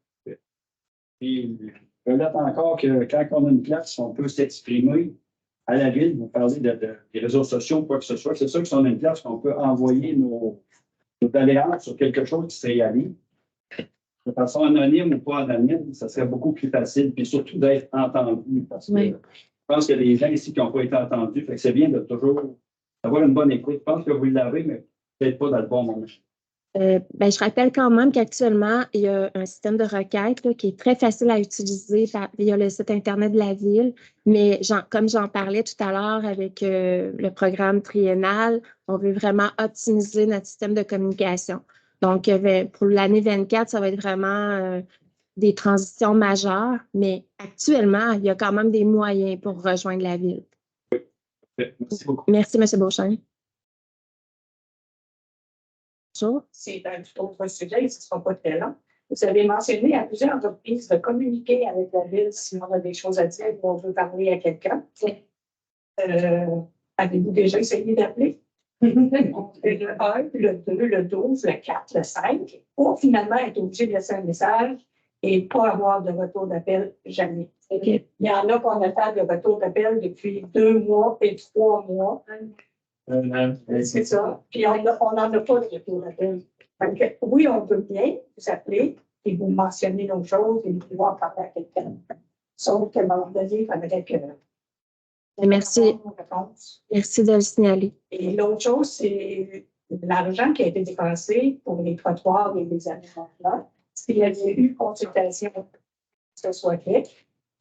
Et je relate encore que quand on a une place, on peut s'exprimer. à la ville, vous parlez des réseaux sociaux, quoi que ce soit. C'est sûr que si on a une place qu'on peut envoyer nos doléances sur quelque chose qui serait allé, de façon anonyme ou pas anonyme, ça serait beaucoup plus facile, puis surtout d'être entendu. Parce que je pense qu'il y a des gens ici qui n'ont pas été entendus, fait que c'est bien de toujours avoir une bonne écoute. Je pense que vous l'avez, mais peut-être pas dans le bon moment. Je rappelle quand même qu'actuellement, il y a un système de requête là, qui est très facile à utiliser via le site Internet de la Ville. Mais comme j'en parlais tout à l'heure avec le programme triennal, on veut vraiment optimiser notre système de communication. Donc, pour l'année 24, ça va être vraiment des transitions majeures, mais actuellement, il y a quand même des moyens pour rejoindre la Ville. Merci beaucoup. Merci, M. Beauchamp. C'est un tout autre sujet, ce ne sera pas très long. Vous avez mentionné à plusieurs reprises de communiquer avec la Ville si on a des choses à dire ou on veut parler à quelqu'un. Avez-vous déjà essayé d'appeler? Le 1, le 2, le 12, le 4, le 5, pour finalement être obligé de laisser un message et pas avoir de retour d'appel jamais. Okay. Il y en a qu'on attend de retour d'appel depuis 2 mois et 3 mois. C'est ça. Puis on n'en a pas de retour d'appel. Oui, on peut bien vous appeler et vous mentionner nos choses et pouvoir parler à quelqu'un. Sauf qu'à un moment donné, il faudrait que. Merci. Merci de le signaler. Et l'autre chose, c'est l'argent qui a été dépensé pour les trottoirs et les aménagements. S'il y avait eu consultation, que ce soit fait,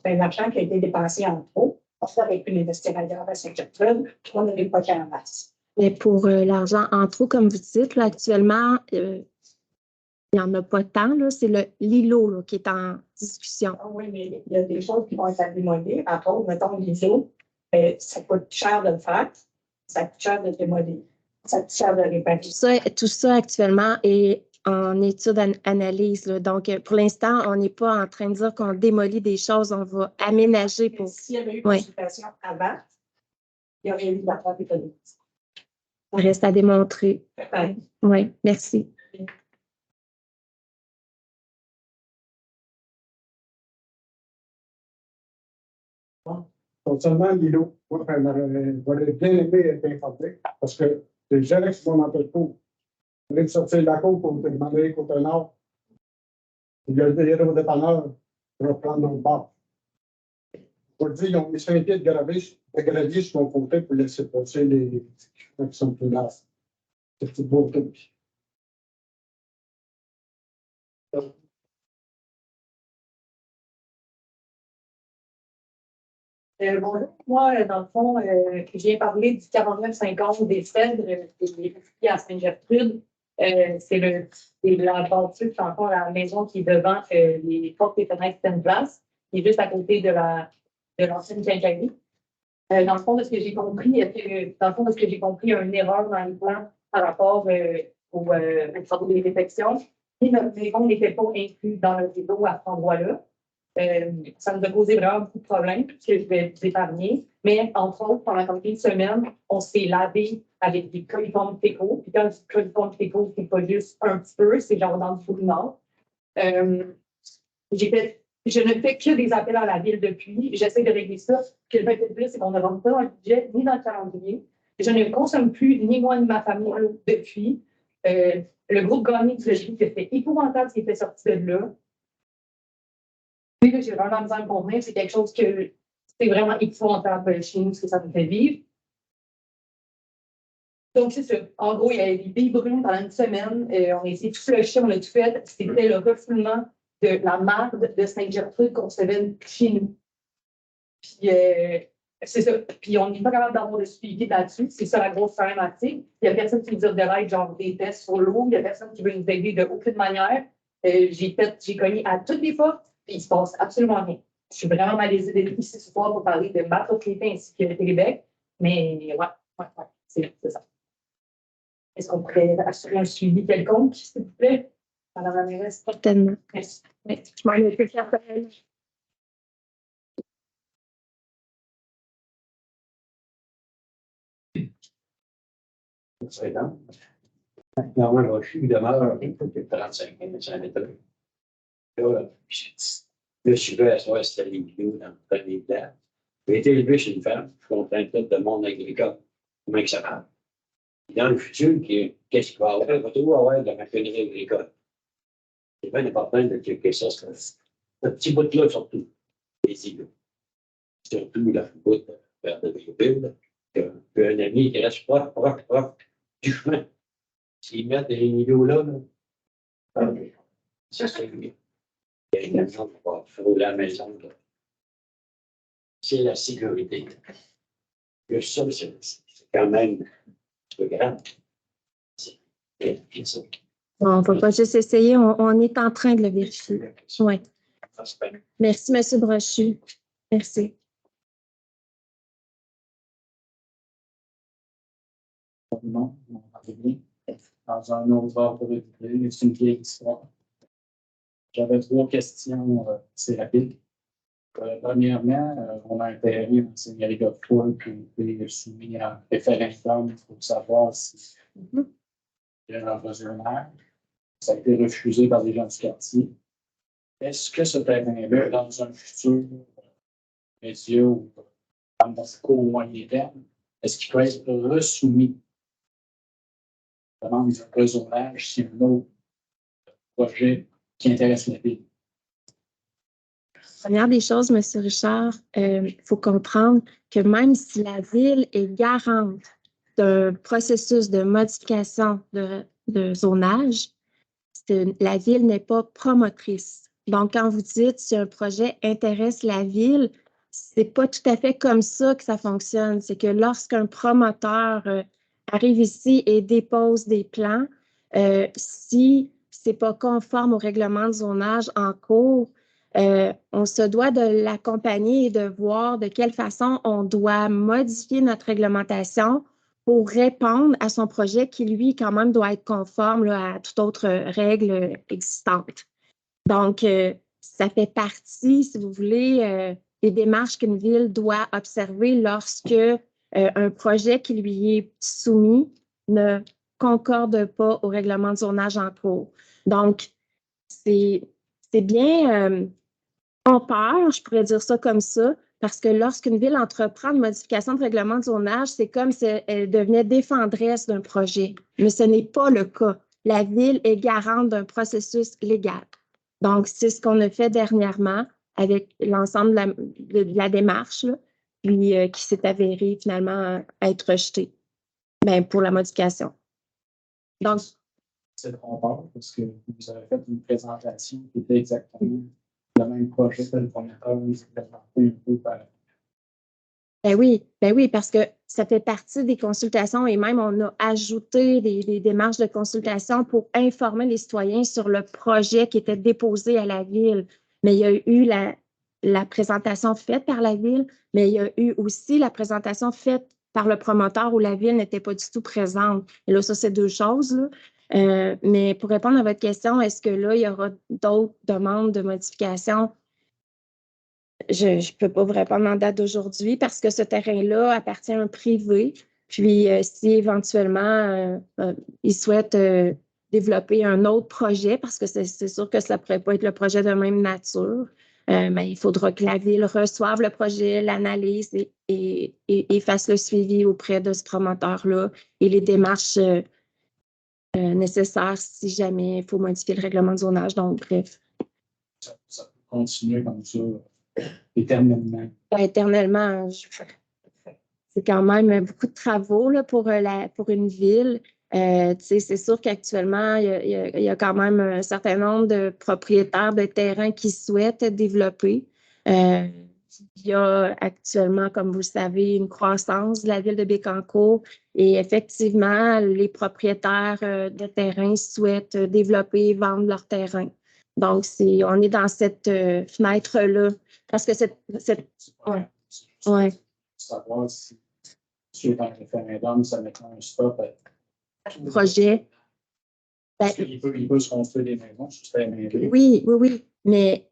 bien, l'argent qui a été dépensé en trop, on aurait pu l'investir ailleurs à Saint-Gertrude, on n'aurait pas qu'en masse. Mais pour l'argent en trop, comme vous dites, là, actuellement, il n'y en a pas tant. C'est l'îlot là, qui est en discussion. Ah oui, mais il y a des choses qui vont être à démolir. Entre autres, mettons l'îlot, ça coûte cher de le faire, ça coûte cher de le démolir, ça coûte cher de le réparer. Tout ça actuellement est en étude analyse. Là. Donc, pour l'instant, on n'est pas en train de dire qu'on démolit des choses, on va aménager pour. S'il y avait eu consultation avant, il y aurait eu de la part économique. Ça reste à démontrer. Oui, merci. Concernant l'îlot, moi, j'aurais bien aimé être informé parce que les gens qui sont dans le cours, ils viennent sortir de la cour pour te demander côté nord. Il y a des héros dépanneurs pour reprendre notre bar. Je vous dire, ils ont mis 5 pieds de gravier sur mon côté pour laisser passer les gens qui sont plus là. C'est tout beau tout. Bonjour. Moi, dans le fond, je viens parler du 4950 des Cèdres, des réfugiés à Saint-Gertrude. C'est la bâtisse, encore la maison qui est devant les portes et fenêtres Pen Place, qui est juste à côté de l'ancienne quincaillerie. Dans le fond, de ce que j'ai compris, il y a une erreur dans les plans par rapport aux travaux des réfections. Et notre maison n'était pas inclus dans le réseau à cet endroit-là. Ça nous a causé vraiment beaucoup de problèmes, que je vais vous épargner. Mais entre autres, pendant comme une semaine, on s'est lavé avec des coliformes fécaux. Puis quand je dis coliformes fécaux, c'est pas juste un petit peu, c'est genre dans le four nord. Je ne fais que des appels à la ville depuis. J'essaie de régler ça. Ce que je vais te dire, c'est qu'on ne rentre pas dans le budget ni dans le calendrier. Je ne consomme plus, ni moi ni ma famille, depuis. Le groupe Gagné du Logis, c'était épouvantable ce qui était sorti de là. J'ai vraiment besoin de convenir. C'est quelque chose que c'est vraiment épouvantable chez nous, ce que ça nous fait vivre. Donc, c'est ça. En gros, il y avait des billes brunes pendant une semaine. On a essayé de tout flusher, on a tout fait. C'était le refoulement de la marde de Saint-Gertrude qu'on recevait chez nous. Puis, c'est ça. Puis, on n'est pas capable d'avoir de suivi là-dessus. C'est ça la grosse problématique. Il n'y a personne qui nous dit de l'aide, genre des tests sur l'eau. Il n'y a personne qui veut nous aider de aucune manière. J'ai cogné à toutes les portes. Puis il ne se passe absolument rien. Je suis vraiment malaisée d'être ici ce soir pour parler de ma propriété ainsi que Québec. Mais ouais, c'est ça. Est-ce qu'on pourrait assurer un suivi quelconque, s'il vous plaît, madame la mairesse? Certainement. Merci. Oui, je m'en ai fait faire appel. Normalement, il demeure 35 minutes sur la méthode. Là, je suis là, à soir, c'était les vidéos dans le premier plan. J'ai été élevé chez une femme, je suis contrainte de monde agricole. Comment que ça va? Dans le futur, qu'est-ce qu'il va y avoir? Il va toujours avoir de la machinerie agricole. C'est bien important de checker ça, ce petit bout-là, surtout. Les îlots. Surtout la route vers le véhicule. Un ami qui reste proche du chemin. S'ils mettent des îlots là, ça c'est mieux. Il y a une maison pour rouler à la maison. C'est la sécurité. Le sol, c'est quand même un peu grave. C'est ça. On ne va pas juste essayer, on est en train de le vérifier. Oui. Merci, M. Brochu. Merci. Non, on va bien. Dans un autre ordre d'idée, c'est une vieille histoire. J'avais 3 questions assez rapides. Premièrement, on a un terrain en Seigneurie Godefroy qui a été soumis à référendum pour savoir si il y a un besoin. Ça a été refusé par les gens du quartier. Est-ce que ce terrain-là, dans un futur média ou dans le court ou moyen terme, est-ce qu'il peut être resoumis? Demande un rezonage si un autre projet qui intéresse la ville. Première des choses, M. Richard, il faut comprendre que même si la ville est garante d'un processus de modification de zonage, la ville n'est pas promotrice. Donc, quand vous dites si un projet intéresse la ville, c'est pas tout à fait comme ça que ça fonctionne. C'est que lorsqu'un promoteur arrive ici et dépose des plans, si c'est pas conforme au règlement de zonage en cours, on se doit de l'accompagner et de voir de quelle façon on doit modifier notre réglementation pour répondre à son projet qui, lui, quand même, doit être conforme là, à toute autre règle existante. Donc, ça fait partie, si vous voulez, des démarches qu'une ville doit observer lorsque un projet qui lui est soumis ne concorde pas au règlement de zonage en cours. Donc, c'est bien en peur, je pourrais dire ça comme ça, parce que lorsqu'une ville entreprend une modification de règlement de zonage, c'est comme si elle devenait défendresse d'un projet. Mais ce n'est pas le cas. La ville est garante d'un processus légal. Donc, c'est ce qu'on a fait dernièrement avec l'ensemble de la démarche, là, puis qui s'est avéré finalement être rejeté pour la modification. Donc, c'est trompeur parce que vous avez fait une présentation qui était exactement le même projet que le promoteur nous a présenté un peu par. Ben oui, parce que ça fait partie des consultations et même on a ajouté des démarches de consultation pour informer les citoyens sur le projet qui était déposé à la ville. Mais il y a eu la présentation faite par la ville, mais il y a eu aussi la présentation faite par le promoteur où la ville n'était pas du tout présente. Et là, ça, c'est 2 choses, là. Mais pour répondre à votre question, est-ce que là, il y aura d'autres demandes de modification? Je ne peux pas vous répondre en date d'aujourd'hui parce que ce terrain-là appartient à un privé. Puis, si éventuellement, ils souhaitent développer un autre projet, parce que c'est sûr que ça ne pourrait pas être le projet de même nature, mais il faudra que la ville reçoive le projet, l'analyse et fasse le suivi auprès de ce promoteur-là et les démarches nécessaires si jamais il faut modifier le règlement de zonage. Donc, bref. Ça peut continuer comme ça. Éternellement. Éternellement, c'est quand même beaucoup de travaux là, pour une ville. C'est sûr qu'actuellement, il y a quand même un certain nombre de propriétaires de terrains qui souhaitent développer. Il y a actuellement, comme vous le savez, une croissance de la ville de Bécancour et effectivement, les propriétaires de terrains souhaitent développer et vendre leurs terrains. Donc, on est dans cette fenêtre-là. Parce que ouais. Savoir si suivant le référendum, ça mettra un stop à tout projet. Il peut se construire des maisons sur ces maisons. Oui. Mais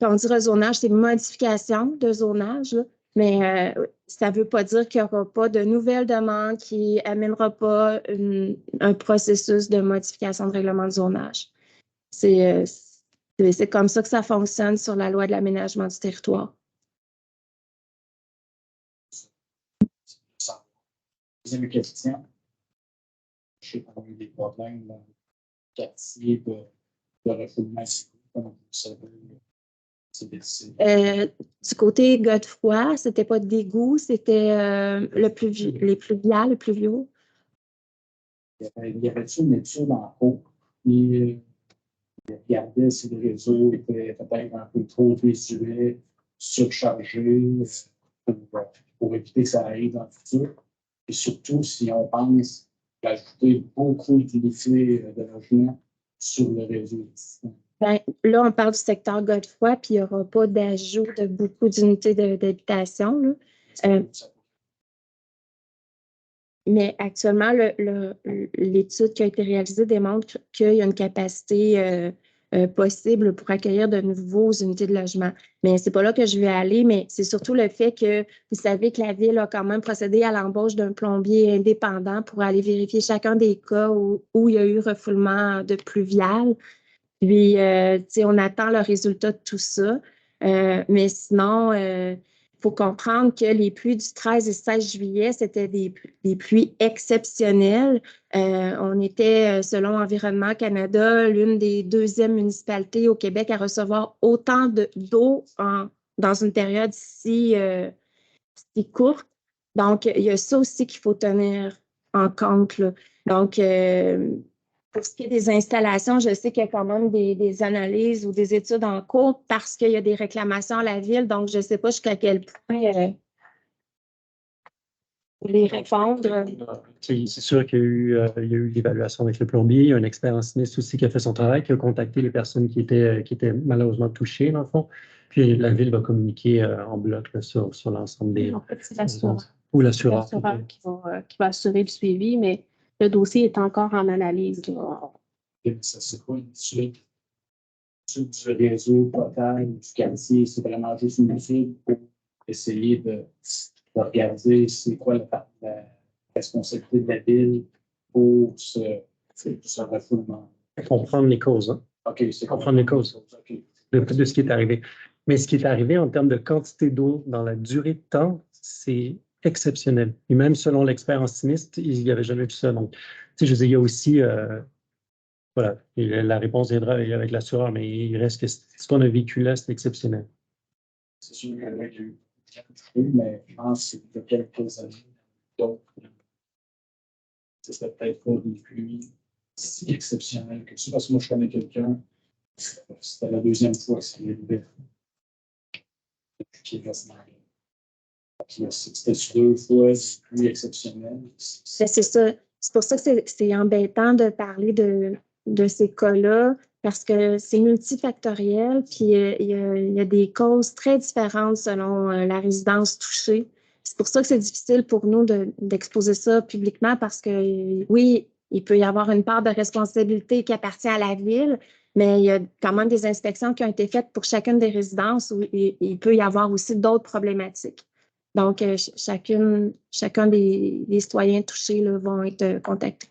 quand on dit rezonage, c'est modification de zonage, là. Mais ça ne veut pas dire qu'il n'y aura pas de nouvelles demandes qui n'amènera pas un processus de modification de règlement de zonage. C'est comme ça que ça fonctionne sur la loi de l'aménagement du territoire. Deuxième question. Je sais qu'on a eu des problèmes dans le quartier de refoulement d'égouts, comme vous le savez. Du côté Godefroy, c'était pas d'égout, c'était les pluviales, le pluviaux. Il y avait-tu une étude en cours qui regardait si le réseau était peut-être un peu trop désuet, surchargé, pour éviter que ça arrive dans le futur? Et surtout, si on pense ajouter beaucoup d'unités de logement sur le réseau existant. Ben, là, on parle du secteur Godefroy, puis il n'y aura pas d'ajout de beaucoup d'unités d'habitation. Mais actuellement, l'étude qui a été réalisée démontre qu'il y a une capacité possible pour accueillir de nouveaux unités de logement. Mais ce n'est pas là que je vais aller, mais c'est surtout le fait que vous savez que la Ville a quand même procédé à l'embauche d'un plombier indépendant pour aller vérifier chacun des cas où il y a eu refoulement de pluvial. Puis, on attend le résultat de tout ça. Mais sinon, il faut comprendre que les pluies du 13 et 16 juillet, c'était des pluies exceptionnelles. On était, selon Environnement Canada, l'une des deuxièmes municipalités au Québec à recevoir autant d'eau dans une période si courte. Donc, il y a ça aussi qu'il faut tenir en compte, là. Donc, pour ce qui est des installations, je sais qu'il y a quand même des analyses ou des études en cours parce qu'il y a des réclamations à la Ville. Donc, je ne sais pas jusqu'à quel point les répondre. C'est sûr qu'il y a eu l'évaluation avec le plombier. Il y a un expert en sinistre aussi qui a fait son travail, qui a contacté les personnes qui étaient malheureusement touchées, dans le fond. Puis la Ville va communiquer en bloc là, sur l'ensemble des... En fait, c'est l'assureur. Ou l'assureur. L'assureur qui va assurer le suivi, mais le dossier est encore en analyse. Ça, c'est quoi une étude du réseau total du quartier? C'est vraiment juste une étude pour essayer de regarder c'est quoi la responsabilité de la Ville pour ce refoulement. Comprendre les causes. Hein? OK, c'est comprendre les causes de ce qui est arrivé. Mais ce qui est arrivé en termes de quantité d'eau dans la durée de temps, c'est exceptionnel. Et même selon l'expert en sinistre, il n'y avait jamais vu ça. Donc, je veux dire, il y a aussi, voilà, et la réponse viendra avec l'assureur, mais il reste que ce qu'on a vécu là, c'est exceptionnel. C'est sûr qu'il y a eu mais je pense que c'était quelques années. Donc, c'était peut-être pas des pluies si exceptionnelles que ça. Parce que moi, je connais quelqu'un, c'était la deuxième fois que c'est arrivé. Qui est resté c'était sur 2 fois des pluies exceptionnelles. C'est ça. C'est pour ça que c'est embêtant de parler de ces cas-là, parce que c'est multifactoriel, puis il y a des causes très différentes selon la résidence touchée. C'est pour ça que c'est difficile pour nous d'exposer ça publiquement, parce que oui, il peut y avoir une part de responsabilité qui appartient à la Ville, mais il y a quand même des inspections qui ont été faites pour chacune des résidences où il peut y avoir aussi d'autres problématiques. Donc, chacun des citoyens touchés là, vont être contactés.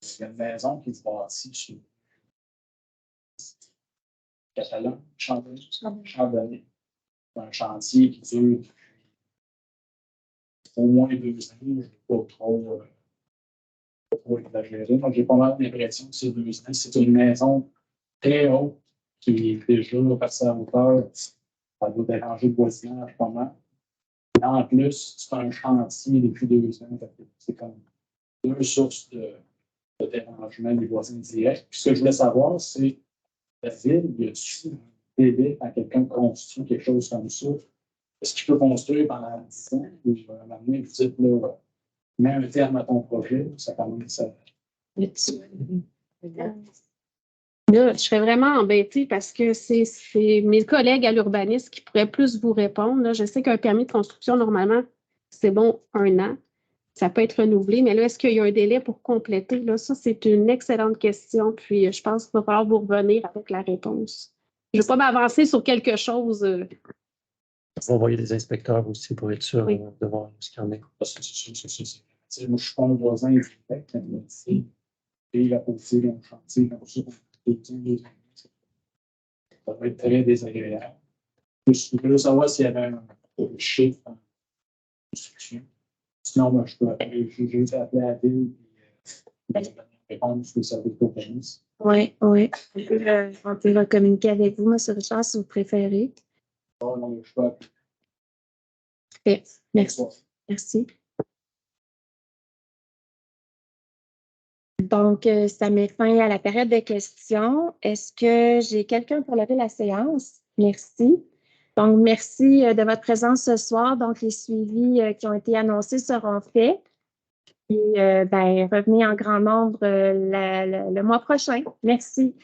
Il y a une maison qui se bâtit chez Catalan, Chambéry. C'est un chantier qui dure au moins 2 ans. Je ne vais pas trop exagérer. Donc, j'ai pas mal l'impression que c'est 2 ans. C'est une maison très haute qui est déjà passée à hauteur. Ça doit déranger le voisinage pas mal. Et en plus, c'est un chantier depuis 2 ans. C'est comme 2 sources de dérangement des voisins directs. Puis ce que je voulais savoir, c'est la Ville, y a-t-il un délai quand quelqu'un construit quelque chose comme ça? Est-ce qu'il peut construire pendant 10 ans? Ou à un moment donné, vous dites, là, mets un terme à ton projet, ça commence à... Là, je serais vraiment embêtée parce que c'est mes collègues à l'urbanisme qui pourraient plus vous répondre. Là, je sais qu'un permis de construction, normalement, c'est bon 1 an. Ça peut être renouvelé, mais là, est-ce qu'il y a un délai pour compléter? Là, ça, c'est une excellente question. Puis, je pense qu'il va falloir vous revenir avec la réponse. Je ne veux pas m'avancer sur quelque chose. On va envoyer des inspecteurs aussi pour être sûr de voir ce qu'il y en a. Parce que moi, je suis pas un voisin direct, mais il a posé un chantier comme ça. Ça va être très désagréable. Je voulais savoir s'il y avait un chiffre construction. Sinon, moi, j'ai été appelé à la ville et réponse des services d'urbanisme. Oui, oui. On peut recommuniquer avec vous, M. Richard, si vous préférez. Oh, non, je peux appeler. Parfait. Merci. Merci. Donc, ça met fin à la période de questions. Est-ce que j'ai quelqu'un pour lever la séance? Merci. Donc, merci de votre présence ce soir. Donc, les suivis qui ont été annoncés seront faits. Et revenez en grand nombre le mois prochain. Merci.